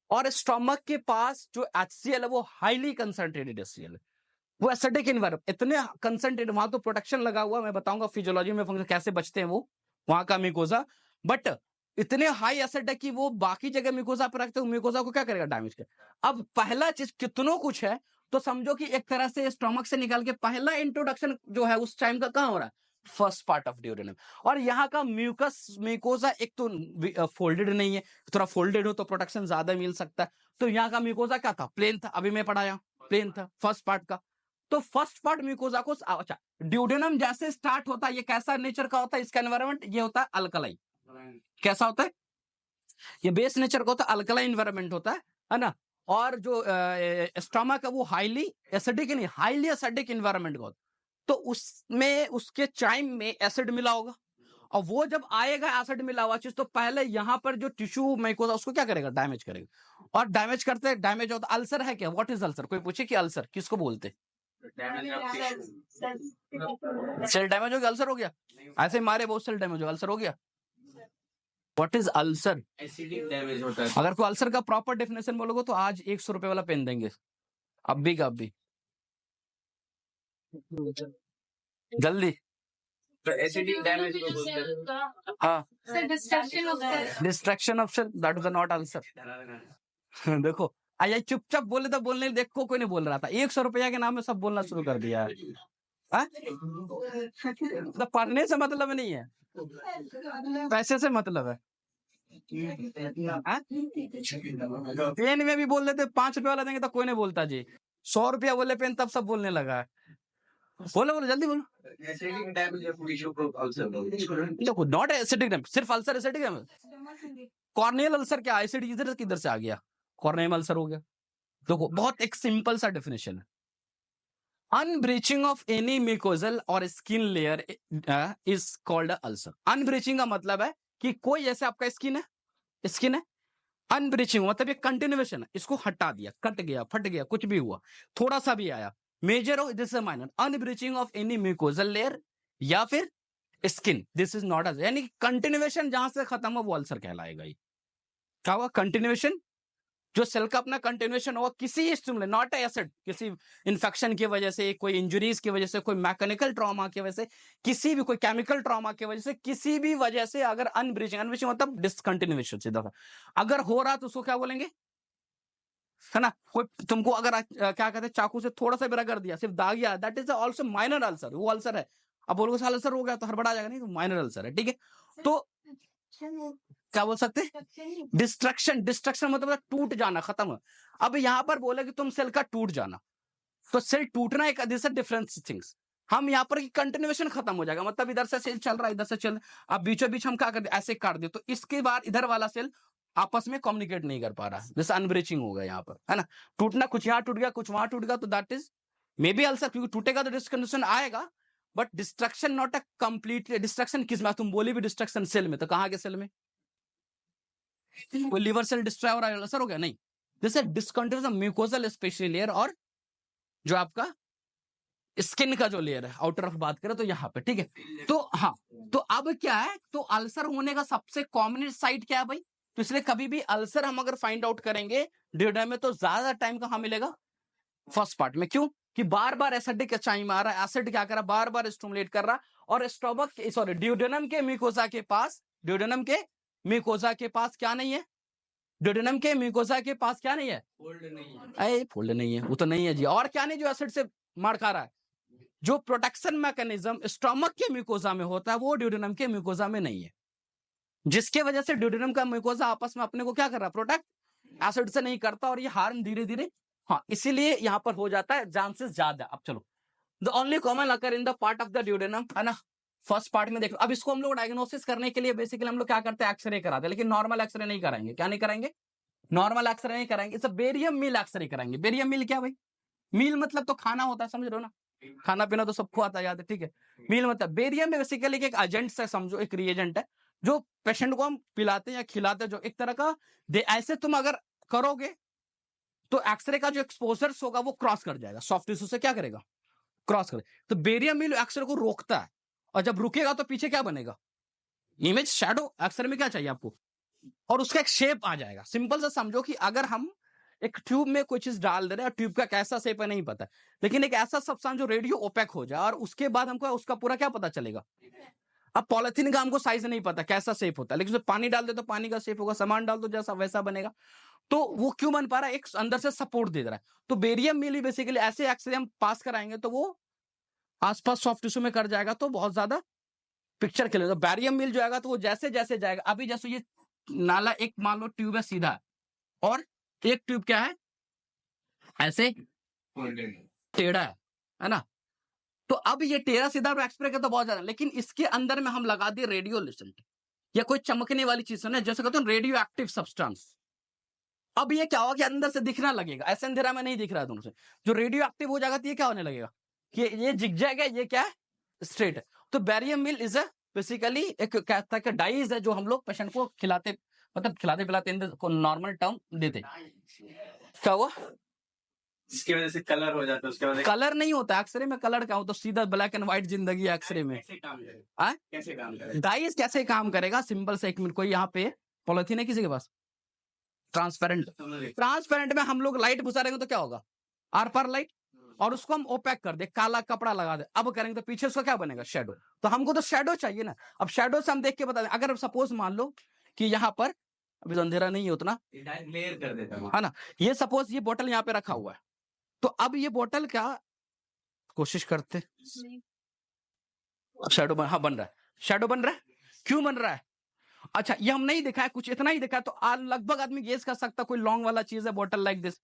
और स्टमक के पास जो HCl है वो हाईली कंसंट्रेटेड HCl है, वो एसिडिक इन्वायरमेंट, इतने कंसंट्रेटेड, वहां तो प्रोटेक्शन लगा हुआ, मैं बताऊंगा फिजियोलॉजी में फंक्शन कैसे बचते हैं वो वहां का म्यूकोजा, बट इतने हाई एसिड है कि वो बाकी जगह म्यूकोजा पर रखते हैं, म्यूकोजा को क्या करेगा, डैमेज कर। अब पहला चीज कितनों कुछ है, तो समझो कि एक तरह से स्टमक से निकाल के पहला इंट्रोडक्शन जो है उस टाइम का कहां हो रहा है, फर्स्ट पार्ट ऑफ ड्यूडेनम। और यहाँ का म्यूकस म्यूकोजा एक तो फोल्डेड नहीं है, थोड़ा फोल्डेड हो तो प्रोटेक्शन ज्यादा मिल सकता है। तो यहाँ का म्यूकोजा क्या था, प्लेन था, अभी मैं पढ़ाया प्लेन था फर्स्ट पार्ट का। तो फर्स्ट पार्ट म्यूकोजा को, अच्छा ड्यूडेनम जैसे स्टार्ट होता है, ये कैसा नेचर का होता है, इसका एनवायरमेंट ये होता है अल्कलाई, कैसा होता है, ये बेस नेचर का होता है, अल्कलाई एनवायरमेंट होता है ना। और जो स्टमक है वो हाईली एसिडिक नहीं, हाईली एसिडिक एनवायरमेंट का होता है। तो उसमें उसके चाइम में एसिड मिला होगा, और वो जब आएगा एसिड मिला हुआ चीज, तो पहले यहां पर जो टिश्यू म्यूकोसा उसको क्या करेगा, डैमेज करेगा। और डैमेज करते डैमेज होता, अल्सर है क्या, व्हाट इज अल्सर, कोई पूछे कि अल्सर किसको बोलते, सेल डैमेज हो गया अल्सर हो गया, ऐसे मारे बहुत सेल डैमेज हो अल्सर हो गया। What is ulcer, acidic damage होता है। अगर कोई अल्सर का प्रॉपर डेफिनेशन बोलोगे तो आज 100 रुपए वाला पेन देंगे, अब भी का अब भी, जल्दी। तो एसिडिक डैमेज को बोलते हैं। हाँ, destruction destruction of cell, that is not ulcer. देखो आया चुपचाप बोले तो बोलने, देखो कोई नहीं बोल रहा था, 100 रुपया के नाम में सब बोलना शुरू कर दिया है। तो पढ़ने से मतलब नहीं है, पैसे से मतलब है। पेन में भी बोल देते 5 रुपए वाला देंगे तो कोई नहीं बोलता जी, 100 रुपया बोले पेन तब सब बोलने लगा है। बोलो बोलो जल्दी बोलो। एसिडिक डैमेज ऑफ टिश्यू को अल्सर बोलते हैं। देखो नॉट एसिडिक डैमेज, सिर्फ ulcer acidic damage. Corneal ulcer क्या, एसिड इधर किधर से आ गया, कॉर्नियल अल्सर हो गया। देखो बहुत एक सिंपल सा डेफिनेशन है, अनब्रीचिंग ऑफ एनी म्यूकोजल और skin layer is called ulcer. Unbreaching का मतलब है कि कोई जैसे आपका स्किन है, अनब्रीचिंग मतलब ये कंटिन्यूएशन है, इसको हटा दिया, कट गया, फट गया, कुछ भी हुआ, थोड़ा सा भी आया, मेजर हो this is minor. Unbreaching of any mucosal layer या फिर स्किन, दिस इज नॉट, यानी कंटिन्यूएशन जहां से खत्म हो वो अल्सर कहलाएगा। ये क्या हुआ, कंटिन्यूएशन, जो सेल का अपना कंटिन्यूएशन होगा किसी स्टिमुलेंट, नॉट एसिड, किसी इन्फेक्शन की वजह से, कोई इंजुरीज की वजह से, कोई मैकेनिकल ट्रॉमा की वजह से, किसी भी कोई केमिकल ट्रॉमा की वजह से, किसी भी वजह से अगर अनब्रीचिंग मतलब डिसकंटिन्यूएशन सीधा सा अगर हो रहा तो उसको क्या बोलेंगे, है ना। कोई तुमको अगर क्या कहते हैं चाकू से थोड़ा सा भी रगड़ दिया, सिर्फ दाग गया, that is also minor ulcer, वो अल्सर है। अब बोलोगे अल्सर हो गया तो हड़बड़ा जाएगा, नहीं, माइनर अल्सर है, ठीक है। तो क्या बोल सकते हैं, डिस्ट्रक्शन, डिस्ट्रक्शन मतलब टूट जाना, खत्म। अब यहां पर बोले कि तुम सेल का टूट जाना, तो सेल टूटना एक डिफरेंट थिंग्स, हम यहाँ पर कंटिन्यूएशन खत्म हो जाएगा, मतलब इधर से सेल चल रहा है, इधर से चल, अब बीचों बीच हम क्या कर दे, ऐसे काट दे, तो इसके बाद इधर वाला सेल आपस में कम्युनिकेट नहीं कर पा रहा, जैसे अनब्रीचिंग हो गया यहाँ पर, है ना। टूटना, कुछ यहाँ टूट गया, कुछ वहां टूट गया, तो that is may be ulcer, क्योंकि टूटेगा तो डिस्कंडिशन आएगा, but destruction not a completely. Destruction किस में, तुम बोली भी डिस्ट्रक्शन सेल में, तो कहाँ के सेल में, कोई लिवर सेल डिस्ट्रॉय हो रहा है, अल्सर हो गया, नहीं, this is discontinuous mucosal special layer, और जो आपका स्किन का जो लेयर है आउटर ऑफ बात करें तो यहाँ पे, ठीक है। तो हाँ, तो अब क्या है, तो अल्सर होने का सबसे कॉमन साइट क्या है भाई, तो इसलिए कभी भी अल्सर हम अगर फाइंड आउट करेंगे ड्यूडेनम में तो ज्यादा टाइम कहाँ मिलेगा, फर्स्ट पार्ट में। क्यों कि बार बार एसिडिक एंजाइम आ रहा है, एसिड क्या कर रहा है, बार बार स्टिमुलेट कर रहा है, और स्टोमक सॉरी ड्यूडेनम के म्यूकोजा के पास, ड्यूडेनम के म्यूकोजा के पास क्या नहीं है, ड्यूडेनम के म्यूकोजा के पास क्या नहीं है, फोल्ड नहीं है। अरे फोल्ड नहीं है, वो तो नहीं है जी। और क्या नहीं जो एसिड से मार खा रहा है, जो प्रोटेक्शन मैकेनिज्म स्टोमक के म्यूकोजा में होता है वो ड्यूडेनम के म्यूकोजा में नहीं है, जिसके वजह से ड्यूडेनम का म्यूकोजा आपस में अपने को क्या कर रहा है, प्रोटेक्ट एसिड से नहीं करता, और ये हार्म धीरे धीरे, हाँ इसीलिए यहां पर हो जाता है चांसेस ज्यादा। अब चलो, the only common occur in the part of the duodenum, है ना, फर्स्ट पार्ट में देखो। अब इसको हम लोग डायग्नोसिस करने के लिए बेसिकली हम लोग क्या करते हैं, एक्सरे कराते हैं, लेकिन नॉर्मल एक्सरे नहीं कराएंगे। क्या नहीं कराएंगे, नॉर्मल एक्सरे नहीं कराएंगे, इट्स बेरियम मील एक्सरे कराएंगे। बेरियम मील क्या भाई, मील मतलब तो खाना होता है, समझ रहे हो ना, खाना पीना तो सबको आता है, याद है, ठीक है। मील मतलब बेरियम में बेसिकली एक एजेंट है, समझो एक रिएजेंट है जो पेशेंट को हम पिलाते हैं या खिलाते हैं, जो एक तरह का ऐसे तुम अगर करोगे तो एक्सरे का जो एक्सपोजर होगा वो क्रॉस कर जाएगा, सॉफ्ट टिश्यू से क्या करेगा, क्रॉस करे। तो बेरियम मील एक्सरे को रोकता है, और जब रुकेगा तो पीछे क्या बनेगा, इमेज शैडो। एक्सरे में क्या चाहिए आपको, और उसका एक शेप आ जाएगा। सिंपल सा समझो कि अगर हम एक ट्यूब में कोई चीज डाल दे रहे हैं, ट्यूब का कैसा शेप है नहीं पता, लेकिन एक ऐसा सब्सटेंस जो रेडियो ओपेक हो जाए, और उसके बाद हमको उसका पूरा क्या पता चलेगा। अब पॉलिथीन का हमको साइज नहीं पता कैसा शेप होता है, लेकिन उसमें पानी डाल दे तो पानी का शेप होगा, सामान डाल दो जैसा वैसा बनेगा। तो वो क्यों बन पा रहा है, एक अंदर से सपोर्ट दे रहा है। तो बेरियम मील बेसिकली ऐसे एक्सरे हम पास कराएंगे तो वो आसपास सॉफ्ट टिश्यू में कर जाएगा, तो बहुत ज्यादा पिक्चर के लिए। तो बैरियम मील जो आएगा तो वो जैसे जैसे जाएगा, अभी जैसे ये नाला एक मान लो ट्यूब है सीधा, और एक ट्यूब क्या है ऐसे टेढ़ा है ना, तो अब ये टेढ़ा सीधा एक्सप्रे का तो बहुत ज्यादा, लेकिन इसके अंदर में हम लगा दिए रेडियो लिसेंट या कोई चमकने वाली चीज है, जैसे कहते हैं रेडियो एक्टिव सब्सटेंस। अब ये क्या होगा कि अंदर से दिखना लगेगा, ऐसे अंधेरा में नहीं दिख रहा है दोनों से, जो रेडियो एक्टिव हो जाएगा तो ये क्या होने लगेगा कि ये जिगजैग है, ये क्या है स्ट्रेट है। तो barium meal is a basically एक कहता है डाइज है जो हम लोग पेशेंट को खिलाते, मतलब खिलाते पिलाते को नॉर्मल टर्म देते। क्या हुआ, इसकी वजह से कलर हो जाता है, उसके बाद कलर नहीं होता एक्सरे में, कलर क्या हो तो सीधा ब्लैक एंड व्हाइट जिंदगी है एक्सरे में। कैसे काम करेगा, कैसे काम करेगा, डाइज कैसे काम करेगा, सिंपल से एक मिनट, कोई यहाँ पे पॉलिथीन है किसी के पास ट्रांसपेरेंट, ट्रांसपेरेंट में हम लोग लाइट घुसा रहेंगे तो क्या होगा, आर पार लाइट, और उसको हम ओपैक कर दे, काला कपड़ा लगा दे, अब करेंगे तो पीछे उसका क्या बनेगा, शेडो। तो हमको तो शेडो चाहिए ना। अब शेडो से हम देख के बता दें, अगर सपोज मान लो कि यहाँ पर अभी तो अंधेरा नहीं है उतना, लेयर कर देता हूँ, है ना, ये सपोज ये बोतल यहाँ पे रखा हुआ है, तो अब ये बोतल क्या कोशिश करते, शेडो हाँ बन रहा है, शेडो बन रहा है, क्यों बन रहा है, अच्छा ये हम नहीं दिखा है, कुछ इतना ही दिखा है, तो लगभग आदमी गेस कर सकता कोई लॉन्ग वाला चीज है बोतल लाइक दिस।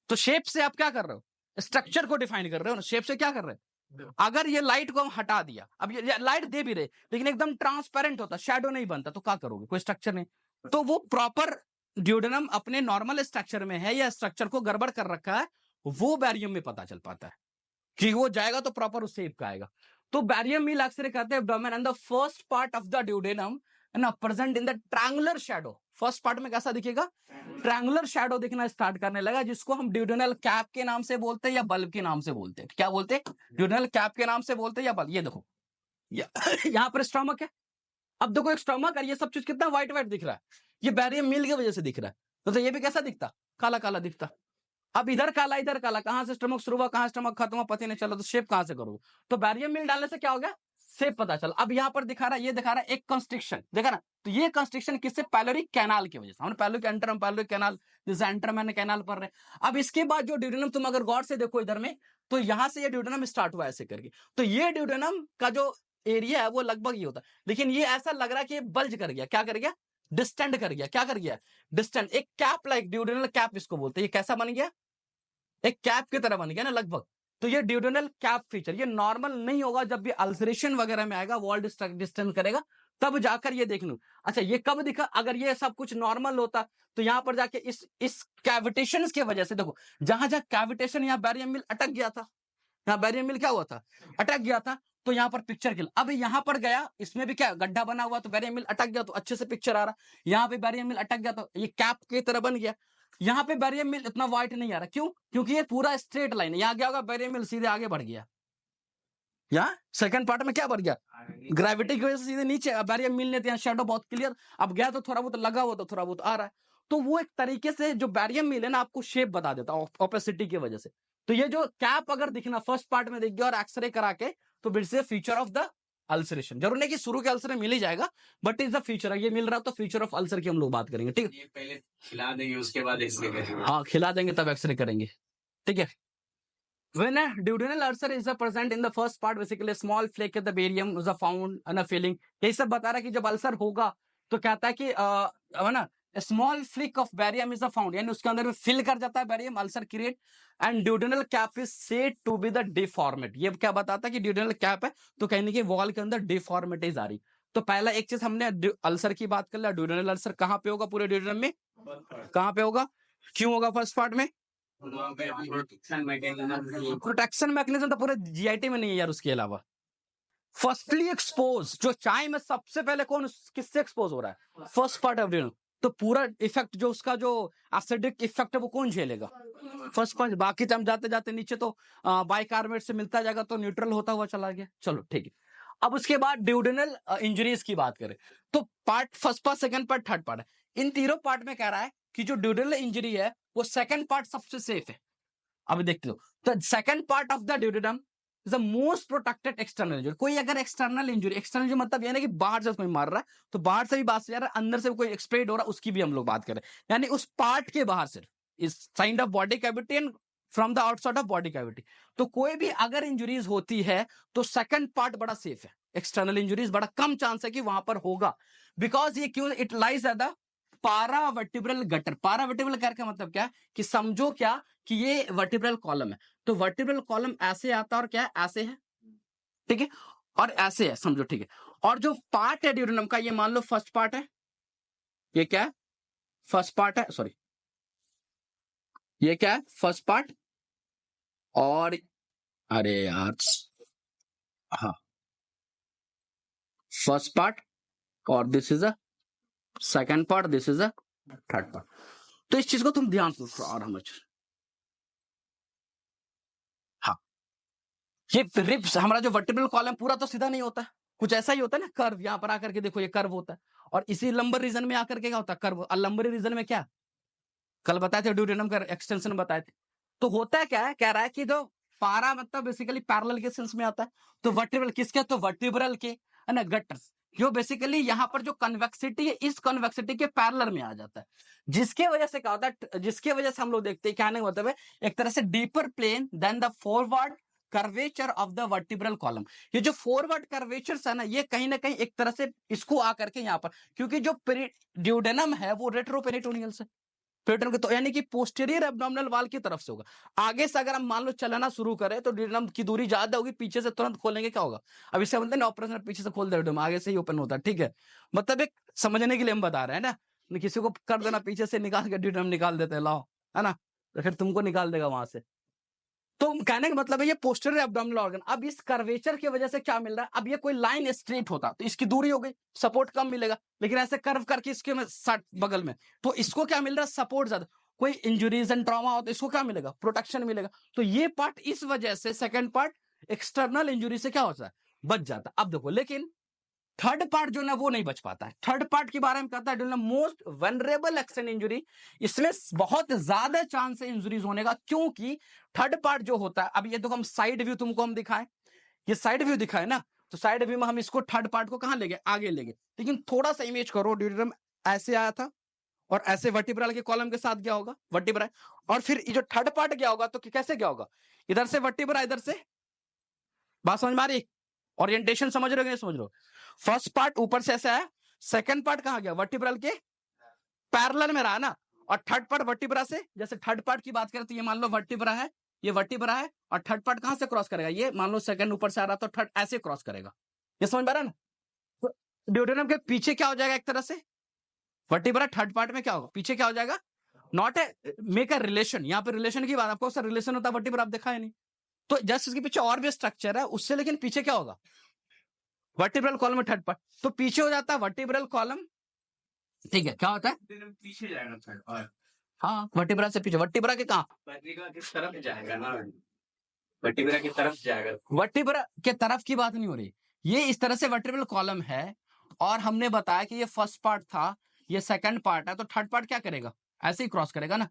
तो शेप से आप क्या कर रहे हो, स्ट्रक्चर को डिफाइन कर रहे हो ना, शेप से क्या कर रहे हो। अगर ये लाइट को हम हटा दिया, अब ये लाइट दे भी रहे लेकिन एकदम ट्रांसपेरेंट होता, शेडो नहीं बनता, तो क्या करोगे, कोई स्ट्रक्चर नहीं। तो वो प्रॉपर ड्यूडेनम अपने नॉर्मल स्ट्रक्चर में है या स्ट्रक्चर को गड़बड़ कर रखा है, वो बैरियम में पता चल पाता है कि वो जाएगा तो प्रॉपर उस शेप का आएगा। तो बैरियम मील एक्सरे कहते हैं abdomen and the first part of the duodenum है ना present in the triangular shadow. First part में कैसा दिखेगा, ट्रायंगुलर शैडो दिखना स्टार्ट करने लगा, जिसको हम ड्यूडेनल कैप के नाम से बोलते हैं या बल्ब के नाम से बोलते हैं। क्या बोलते हैं, ड्यूडेनल कैप के नाम से बोलते हैं या बल्ब। ये देखो यहाँ पर स्टोमक है, अब देखो एक स्टोमक और ये सब चीज कितना व्हाइट व्हाइट दिख रहा है, ये बैरियम मील की वजह से दिख रहा है। तो ये भी कैसा दिखता, काला काला दिखता। अब इधर काला इधर काला, कहां से स्टमक शुरू हुआ कहां स्टमक खत्म हुआ पता नहीं चला, तो शेप कहां से करोगे। तो बैरियम मील डालने से क्या हो गया, शेप पता चला। अब यहाँ पर दिखा रहा है, ये दिखा रहा है एक कंस्ट्रिक्शन, देखा ना, तो ये कंस्ट्रिक्शन किससे, पैलोरिक कैनाल की वजह से। हमने पैलोरिक एंटरम पैलोरिक कैनाल, जैसे एंटरम कैनाल पढ़ रहे। अब इसके बाद जो ड्यूडेनम तुम अगर गौर से देखो इधर में, तो यहां से ये ड्यूडेनम स्टार्ट हुआ ऐसे करके, तो ये ड्यूडेनम का जो एरिया है वो लगभग ये होता है, लेकिन ये ऐसा लग रहा है कि ये बल्ज कर गया, क्या कर गया, डिस्टेंड कर गया, क्या कर गया, डिस्टेंड, एक कैप लाइक ड्यूडेनल कैप इसको बोलते हैं। ये कैसा बन गया, एक कैप की तरह बन गया ना लगभग। तो ये ड्यूडेनल कैप फीचर ये नॉर्मल नहीं होगा, जब भी अल्सरेशन वगैरह में आएगा, वॉल डिस्टेंस करेगा, तब जाकर ये देख लूं। अच्छा ये कब दिखा, अगर ये सब कुछ नॉर्मल होता तो यहां पर जाके इस कैविटेशन की वजह से देखो, जहां जहां कैविटेशन, यहाँ बैरियम मिल अटक गया था, यहाँ बैरियम मिल क्या हुआ था, अटक गया था, तो यहाँ पर पिक्चर के अब यहाँ पर गया, इसमें भी क्या गड्ढा बना हुआ, तो बैरियम मिल अटक गया, तो अच्छे से पिक्चर आ रहा। यहाँ पे बैरियम मिल अटक गया तो ये कैप की तरह बन गया। यहाँ पे बैरियम मिल इतना वाइट नहीं आ रहा, क्यों? क्योंकि ये पूरा स्ट्रेट लाइन है। यहाँ क्या होगा, बैरियम मिल सीधे आगे बढ़ गया। यहाँ सेकंड पार्ट में क्या बढ़ गया, ग्रेविटी की वजह से सीधे नीचे। अब बैरियम मिल लेते हैं, शेडो बहुत क्लियर, अब गया तो थोड़ा बहुत लगा हुआ, तो थोड़ा बहुत आ रहा है। तो वो एक तरीके से जो बैरियम मिल है ना, आपको शेप बता देता है ओपेसिटी की वजह से। तो ये जो कैप अगर दिखना फर्स्ट पार्ट में दिख गया और एक्सरे करा के, तो it's a feature of the ulceration. जरूर नहीं कि शुरू के अल्सर में मिल ही जाएगा, बट इज द फीचर, ये मिल रहा तो फीचर ऑफ अल्सर की हम लोग बात करेंगे, ठीक है? ये पहले खिला देंगे, उसके बाद एक्सरे करेंगे। हाँ, खिला देंगे तब एक्सरे करेंगे, ठीक है? When a duodenal ulcer is present in the first part, basically a small flake of the barium is found and a filling. यही सब बता रहा है कि जब अल्सर होगा तो कहता है कि है ना, small fleck of barium is found, यानी उसके अंदर में फिल कर जाता है barium, ulcer create, and duodenal cap is said to be the deformity. ये क्या बताता है कि ड्यूडेनल कैप है तो कहने की वॉल के अंदर डिफॉर्मिटीज आ रही। तो पहला एक चीज हमने अल्सर की बात कर लिया, ड्यूडेनल अल्सर कहाँ पे होगा पूरे ड्यूडेनम में, कहाँ पे होगा, क्यों होगा फर्स्ट पार्ट में? प्रोटेक्शन मैकेनिज्म तो पूरे जीआईटी में नहीं है यार। उसके अलावा फर्स्टली एक्सपोज, जो चाय में सबसे पहले कौन किससे एक्सपोज हो रहा है, फर्स्ट पार्ट ऑफ ड्यूडेनम। तो पूरा इफेक्ट जो उसका जो एसिडिक इफेक्ट है वो कौन झेलेगा, फर्स्ट पार्ट। बाकी तो हम जाते जाते नीचे तो बाइकार्बोनेट से मिलता जाएगा तो न्यूट्रल होता हुआ चला गया। चलो ठीक है, अब उसके बाद ड्यूडेनल इंजरीज की बात करें तो part first part, second part, third part है। इन तीनों पार्ट में कह रहा है कि जो ड्यूडेनल इंजरी है वो सेकंड पार्ट सबसे सेफ है। अब देखते हो तो second part of the duodenum is the most protected external injury. कोई अगर एक्सटर्नल इंजरी, एक्सटर्नल इंजरी मतलब ये ना कि बाहर से कोई मार रहा है तो बाहर से भी बात से जा रहा है, अंदर से कोई एक्सप्रेड हो रहा है, उसकी भी हम लोग बात करें, यानी उस पार्ट के बाहर से is signed of body cavity and from the outside of body cavity. तो कोई भी अगर इंजरीज होती है तो सेकंड पार्ट बड़ा सेफ है, एक्सटर्नल इंजरीज बड़ा कम चांस है कि वहां पर होगा, बिकॉज ये क्यों, it lies at the paravertebral gutter. Paravertebral gutter का मतलब क्या है कि समझो क्या कि ये वर्टिब्रल कॉलम है, तो वर्टिब्रल कॉलम ऐसे आता है और क्या है, ऐसे है, ठीक है, और ऐसे है, समझो, ठीक है। और जो पार्ट है ड्यूडेनम का, ये मान लो फर्स्ट पार्ट है, ये क्या है, फर्स्ट पार्ट है, सॉरी ये क्या है, फर्स्ट पार्ट, और अरे यार हाँ, फर्स्ट पार्ट, और this is a second part, this is a third part. तो इस चीज को तुम ध्यान से आराम से, हाँ, ये रिब्स हमारा जो वर्टिब्रल कॉलम पूरा तो सीधा नहीं होता है, कुछ ऐसा ही होता है ना, कर्व। यहां पर आकर के देखो ये कर्व होता है, और इसी लंबर रीजन में आकर के क्या होता है, कर्व। और लंबरी रीजन में क्या, कल बताए थे ड्यूडेनम का एक्सटेंशन बताए थे। तो होता है क्या है, कह रहा है कि जो पारा मतलब बेसिकली पैरेलल के सेंस में आता है, तो वर्टिब्रल किसके, तो वर्टिब्रल के, है ना, गटर्स, जो बेसिकली यहाँ पर जो कन्वेक्सिटी है इस कन्वेक्सिटी के पैरेलल में आ जाता है, जिसके वजह से क्या होता है, जिसके वजह से हम लोग देखते हैं क्या नहीं मतलब है, एक तरह से deeper plane than the forward curvature of the vertebral column. ये जो फॉरवर्ड कर्वेचर है ना, ये कहीं ना कहीं एक तरह से इसको आकर के यहाँ पर, क्योंकि जो ड्यूडेनम है वो रेट्रोपेरिटोनियल से पेरिटोनियल, तो यानी कि पोस्टीरियर एब्डोमिनल वॉल की तरफ से होगा। आगे से अगर हम मान लो चलना शुरू करें तो ड्यूडेनम की दूरी ज्यादा होगी, पीछे से तुरंत खोलेंगे क्या होगा, अब इसे बोलते हैं ना ऑपरेशन पीछे से खोल दे ड्यूडेनम, आगे से ही ओपन होता है, ठीक है। मतलब एक समझने के लिए हम बता रहे हैं ना, किसी को कर देना पीछे से निकाल के ड्यूडेनम निकाल देते हैं, लाओ, है ना, तो फिर तुमको निकाल देगा वहां से। तो कहने का मतलब है ये पोस्टीरियर एब्डोमिनल ऑर्गन, अब इस कर्वेचर की वजह से क्या मिल रहा है, अब ये कोई लाइन स्ट्रेट होता तो इसकी दूरी हो गई, सपोर्ट कम मिलेगा, लेकिन ऐसे कर्व करके इसके में बगल में, तो इसको क्या मिल रहा है, सपोर्ट ज्यादा। कोई इंजुरीज एंड ट्रॉमा हो तो इसको क्या मिलेगा, प्रोटेक्शन मिलेगा। तो ये पार्ट इस वजह से सेकंड पार्ट एक्सटर्नल इंजुरी से क्या होता है, बच जाता है। अब देखो लेकिन थर्ड पार्ट जो ना वो नहीं बच पाता है। थर्ड पार्ट के बारे में कहता है मोस्ट वनरेबल एक्सटेंट इंजुरी, इसमें बहुत ज्यादा चांस है इंजुरीज होने का, क्योंकि थर्ड पार्ट जो होता है, अब ये तो हम साइड व्यू तुमको हम दिखाएं, ये साइड व्यू दिखाए ना, तो साइड व्यू में हम इसको थर्ड पार्ट को कहां ले गए, आगे ले गए, लेकिन थोड़ा सा इमेज करो, ड्यूडेनम ऐसे आया था और ऐसे वर्टिब्रल के कॉलम के साथ गया होगा वर्टिब्रा, और फिर ये जो थर्ड पार्ट गया होगा तो कैसे गया होगा, इधर से वर्टिब्रा, इधर से, बात समझ में आ रही, ओरिएंटेशन समझ रहे हो, समझ रहे हो। फर्स्ट पार्ट ऊपर से ऐसा है, सेकंड पार्ट कहां गया, वर्टिब्रल के पैरेलल में रहा ना, और थर्ड पार्ट वर्टिब्रा से, जैसे थर्ड पार्ट की बात करें तो ये मान लो वर्टिब्रा है, ये वर्टिब्रा है, और थर्ड पार्ट कहां से क्रॉस करेगा, ये मान लो सेकंड ऊपर से आ रहा तो थर्ड ऐसे क्रॉस करेगा, ये समझ में आ रहा है ना। तो ड्यूडेनम के पीछे क्या हो जाएगा, एक तरह से वर्टिब्रा, थर्ड पार्ट में क्या होगा, पीछे क्या हो जाएगा, not a make a relation, यहाँ पे रिलेशन की बात, आपको सर रिलेशन होता है वर्टिब्रा, आप देखा है नहीं, तो जस्ट इसके पीछे और भी स्ट्रक्चर है उससे, लेकिन पीछे क्या होगा, वर्टिब्रल कॉलम में थर्ड पार्ट, तो पीछे हो जाता है वर्टिब्रल कॉलम, ठीक है, क्या होता है पीछे जाएगा थर्ड, और हाँ, वर्टिब्रा से पीछे, वर्टिब्रा के कहाँ? वर्टिब्रा किस तरफ जाएगा ना, वर्टिब्रा की तरफ जाएगा। वर्टिब्रा के तरफ की बात नहीं हो रही, ये इस तरह से वर्टिब्रल कॉलम है और हमने बताया कि ये फर्स्ट पार्ट था, ये सेकंड पार्ट है, तो थर्ड पार्ट क्या करेगा? ऐसे ही क्रॉस करेगा ना,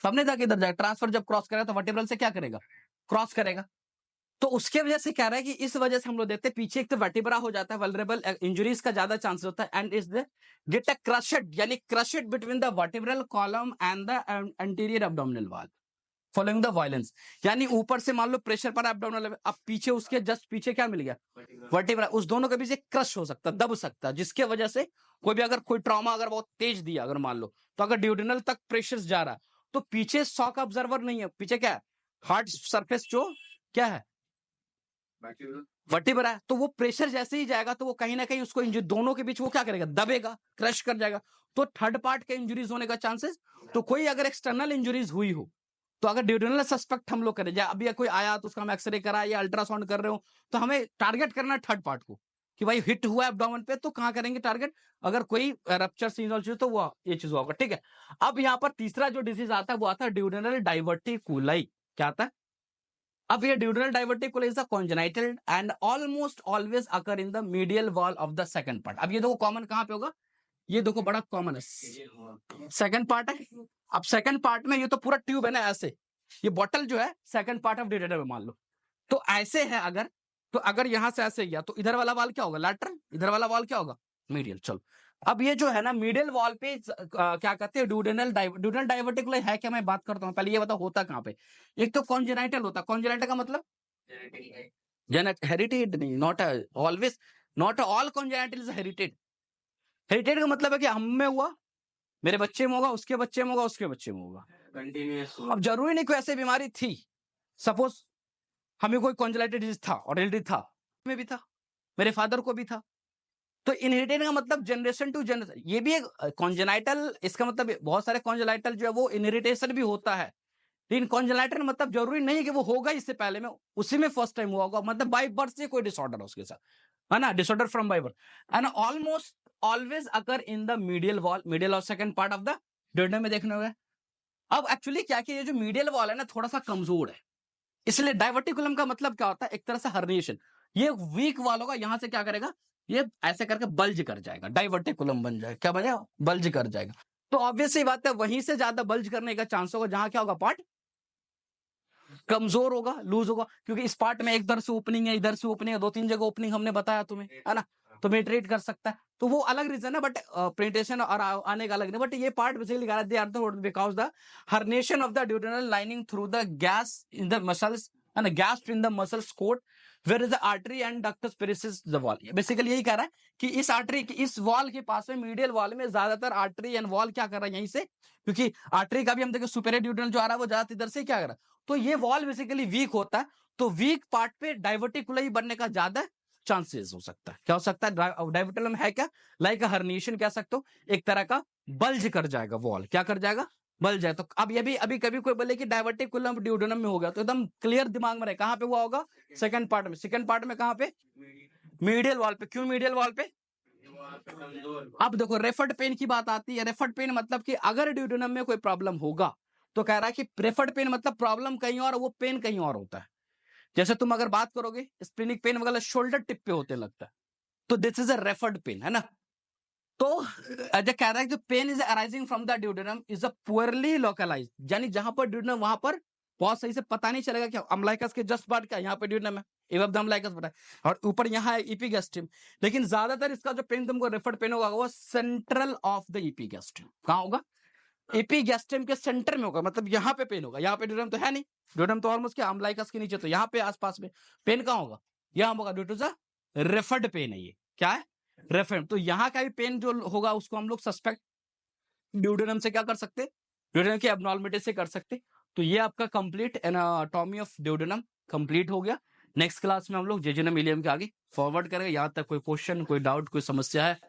सबने जाके इधर जाएगा, ट्रांसफर जब क्रॉस करेगा तो वर्टिब्रल से क्या करेगा? क्रॉस करेगा। तो उसके वजह से कह रहा है कि इस वजह से हम लोग देखते हैं पीछे एक तो वर्टिब्रा हो जाता है, वल्नरेबल इंजरीज का ज्यादा चांस होता है, and is the get a crushed, यानी crushed between the vertebral column and the anterior abdominal wall following the violence, यानी ऊपर से मान लो प्रेशर पर एब्डोमिनल, अब पीछे उसके जस्ट पीछे क्या मिल गया? वर्टिब्रा, उस दोनों के बीच एक क्रश हो सकता है, दब सकता है, जिसके वजह से कोई भी अगर कोई ट्रॉमा अगर बहुत तेज दिया अगर मान लो, तो अगर ड्यूडेनल तक प्रेशर जा रहा है तो पीछे शॉक ऑब्जर्वर नहीं है, पीछे क्या है? हार्ड सरफेस जो क्या है? वर्टिब्रा है, तो वो प्रेशर जैसे ही जाएगा तो वो कहीं ना कहीं उसको दोनों के बीच वो क्या करेगा? दबेगा, क्रश कर जाएगा। तो थर्ड पार्ट के इंजुरीज होने का चांसेस, तो कोई अगर एक्सटर्नल इंजुरीज हुई हो, तो अगर ड्यूडेनल सस्पेक्ट हम लोग करें, या अभी कोई आया तो उसका हम एक्सरे करा या अल्ट्रासाउंड कर रहे हो, तो हमें टारगेट करना है थर्ड पार्ट को कि भाई हिट हुआ एब्डोमेन पे, तो कहां करेंगे टारगेट? अगर कोई रप्चर सीजन तो वो ये चीज होगा, ठीक है। अब यहाँ पर तीसरा जो डिजीज आता है वो आता है ड्यूडेनल डाइवर्टिकुलाई। क्या आता है? अब ये duodenal diverticuli is a congenital and almost always occur in the medial wall of the second part. अब ये देखो कॉमन कहां पे होगा? ये देखो बड़ा कॉमन है, सेकंड पार्ट है। अब सेकंड पार्ट में ये तो पूरा ट्यूब है ना, ऐसे ये बॉटल जो है सेकंड पार्ट ऑफ ड्यूडेनम में मान लो, तो ऐसे है अगर, तो अगर यहां से ऐसे गया तो इधर वाला वाल क्या होगा? लैटरल, इधर वाला वाल क्या होगा? मीडियल। चलो अब ये जो है ना मीडियल वॉल पे क्या कहते हैं? ड्यूडेनल डाइवर्टिकुलाई है क्या? मैं बात करता हूँ, पहले ये बताओ होता कहाँ पे। एक तो कॉन्जेनाइटल होता, कॉन्जेनाइटल का मतलब हेरिटेड नहीं, not always, not all congenital is inherited. Inherited का मतलब है कि हम में हुआ, मेरे बच्चे में होगा, उसके बच्चे में होगा, उसके बच्चे में होगा, कंटिन्यूअस। अब जरूरी नहीं कोई ऐसी बीमारी थी, सपोज हमें कोई कॉन्जेनाइटल डिजीज था और हेरिटेड था, में भी था, मेरे फादर को भी था, तो इनहेरिटेड का मतलब जनरेशन टू जनरेशन। ये भी एक कॉन्जेनाइटल, इसका मतलब बहुत सारे कॉन्जेनाइटल जो है वो इनहेरिटेशन भी होता है, लेकिन कॉन्जेनाइटल मतलब जरूरी नहीं है कि वो होगा इससे पहले में, उसी में फर्स्ट टाइम हुआ होगा, मतलब बाय बर्थ से कोई डिसऑर्डर है उसके साथ, है ना, disorder from by birth, and almost always occur in the medial wall, medial और second part of the duodenum में देखने होगा। अब एक्चुअली क्या कि ये जो मीडियल वॉल है ना थोड़ा सा कमजोर है, इसलिए डाइवर्टिकुलम का मतलब क्या होता है? एक तरह से हर्निएशन, ये वीक वॉल होगा, यहां से क्या करेगा? ये ऐसे करके बल्ज कर जाएगा, डाइवर्टिकुलम बन जाएगा, क्या बनेगा? बल्ज कर जाएगा। तो ऑब्वियसली बात है वहीं से ज्यादा बल्ज करने का चांस होगा जहां क्या होगा? पार्ट कमजोर होगा, लूज होगा, क्योंकि इस पार्ट में इधर से ओपनिंग है, इधर से ओपनिंग है, 2-3 जगह ओपनिंग हमने बताया तुम्हें, है ना, तो पेनिट्रेट कर सकता है, तो वो अलग रीजन है, बट पेनिट्रेशन और आने का अलग नहीं, बट ये part basically they are the because the herniation of the duodenal lining through the gas in the muscles and gas in the muscles coat where is the artery and ductus pierces the wall. Basically यही कह रहा है कि इस artery की इस wall के पास में मीडियल वॉल में ज्यादातर आर्टरी एंड वॉल क्या कर रहा है यहीं से, क्योंकि आर्टरी का भी हम देखें सुपेरियर ड्यूडेनल जो आ रहा है वो ज्यादा इधर से क्या कर रहा है, तो ये वॉल बेसिकली वीक होता है, तो वीक पार्ट पे डाइवर्टिकुलाई बनने का ज्यादा चांसेस हो सकता है। क्या हो सकता है? डाइवर्टिकुलम है क्या? लाइक हर्निएशन कह सकते हो, एक तरह का बल्ज कर जाएगा वॉल, क्या कर जाएगा? बल्ज जाए। तो अब ये भी अभी कभी कोई बोले कि डाइवर्टिकुलम ड्यूडेनम में हो गया, तो एकदम क्लियर दिमाग में रहे कहां पे हुआ होगा? सेकंड पार्ट में। सेकंड पार्ट में कहां पे? मीडियल वॉल पे। क्यों मीडियल वॉल पे? अब देखो रेफर्ड पेन की बात आती है, रेफर्ड पेन मतलब कि अगर ड्यूडेनम में कोई प्रॉब्लम होगा तो कह रहा है कि रेफर्ड पेन मतलब प्रॉब्लम कहीं और, वो पेन कहीं और होता है। जैसे तुम अगर बात करोगे स्प्लेनिक पेन वगैरह शोल्डर टिप पे होते लगता है, तो this is a referred pain, है ना। तो जो कह रहा है कि pain is arising from the duodenum is a poorly localise, यानी जहां पर ड्यूडेनम वहां पर बहुत सही से पता नहीं चलेगा कि अम्लाइकस के जस्ट पार्ट क्या, यहाँ पे ड्यूडेनम है, एबव द अम्लाइकस पता है, और ऊपर यहाँ है इपिगैस्ट्रियम, लेकिन ज्यादातर इसका जो पेन तुमको रेफर्ड पेन होगा वो सेंट्रल ऑफ द इपिगैस्ट्रियम। कहां होगा? एपिगैस्ट्रियम के सेंटर में होगा, मतलब यहाँ पे पेन होगा, यहाँ पे ड्यूडेनम तो है नहीं, ड्यूडेनम तो ऑलमोस्ट क्या अम्लाइकस के नीचे, तो यहाँ पे आसपास में पेन कहाँ होगा? यहाँ होगा, due to the referred pain है, ये क्या है? रेफर्ड। तो यहाँ का भी पेन जो होगा उसको हम लोग सस्पेक्ट ड्यूडेनम से क्या कर सकते? ड्यूडेनम की एब्नॉर्मलिटी से कर सकते। तो ये आपका complete anatomy of duodenum complete हो गया। नेक्स्ट क्लास में हम लोग जेजुनम इलियम के आगे फॉरवर्ड करेंगे। यहाँ तक कोई क्वेश्चन, कोई डाउट, कोई समस्या है?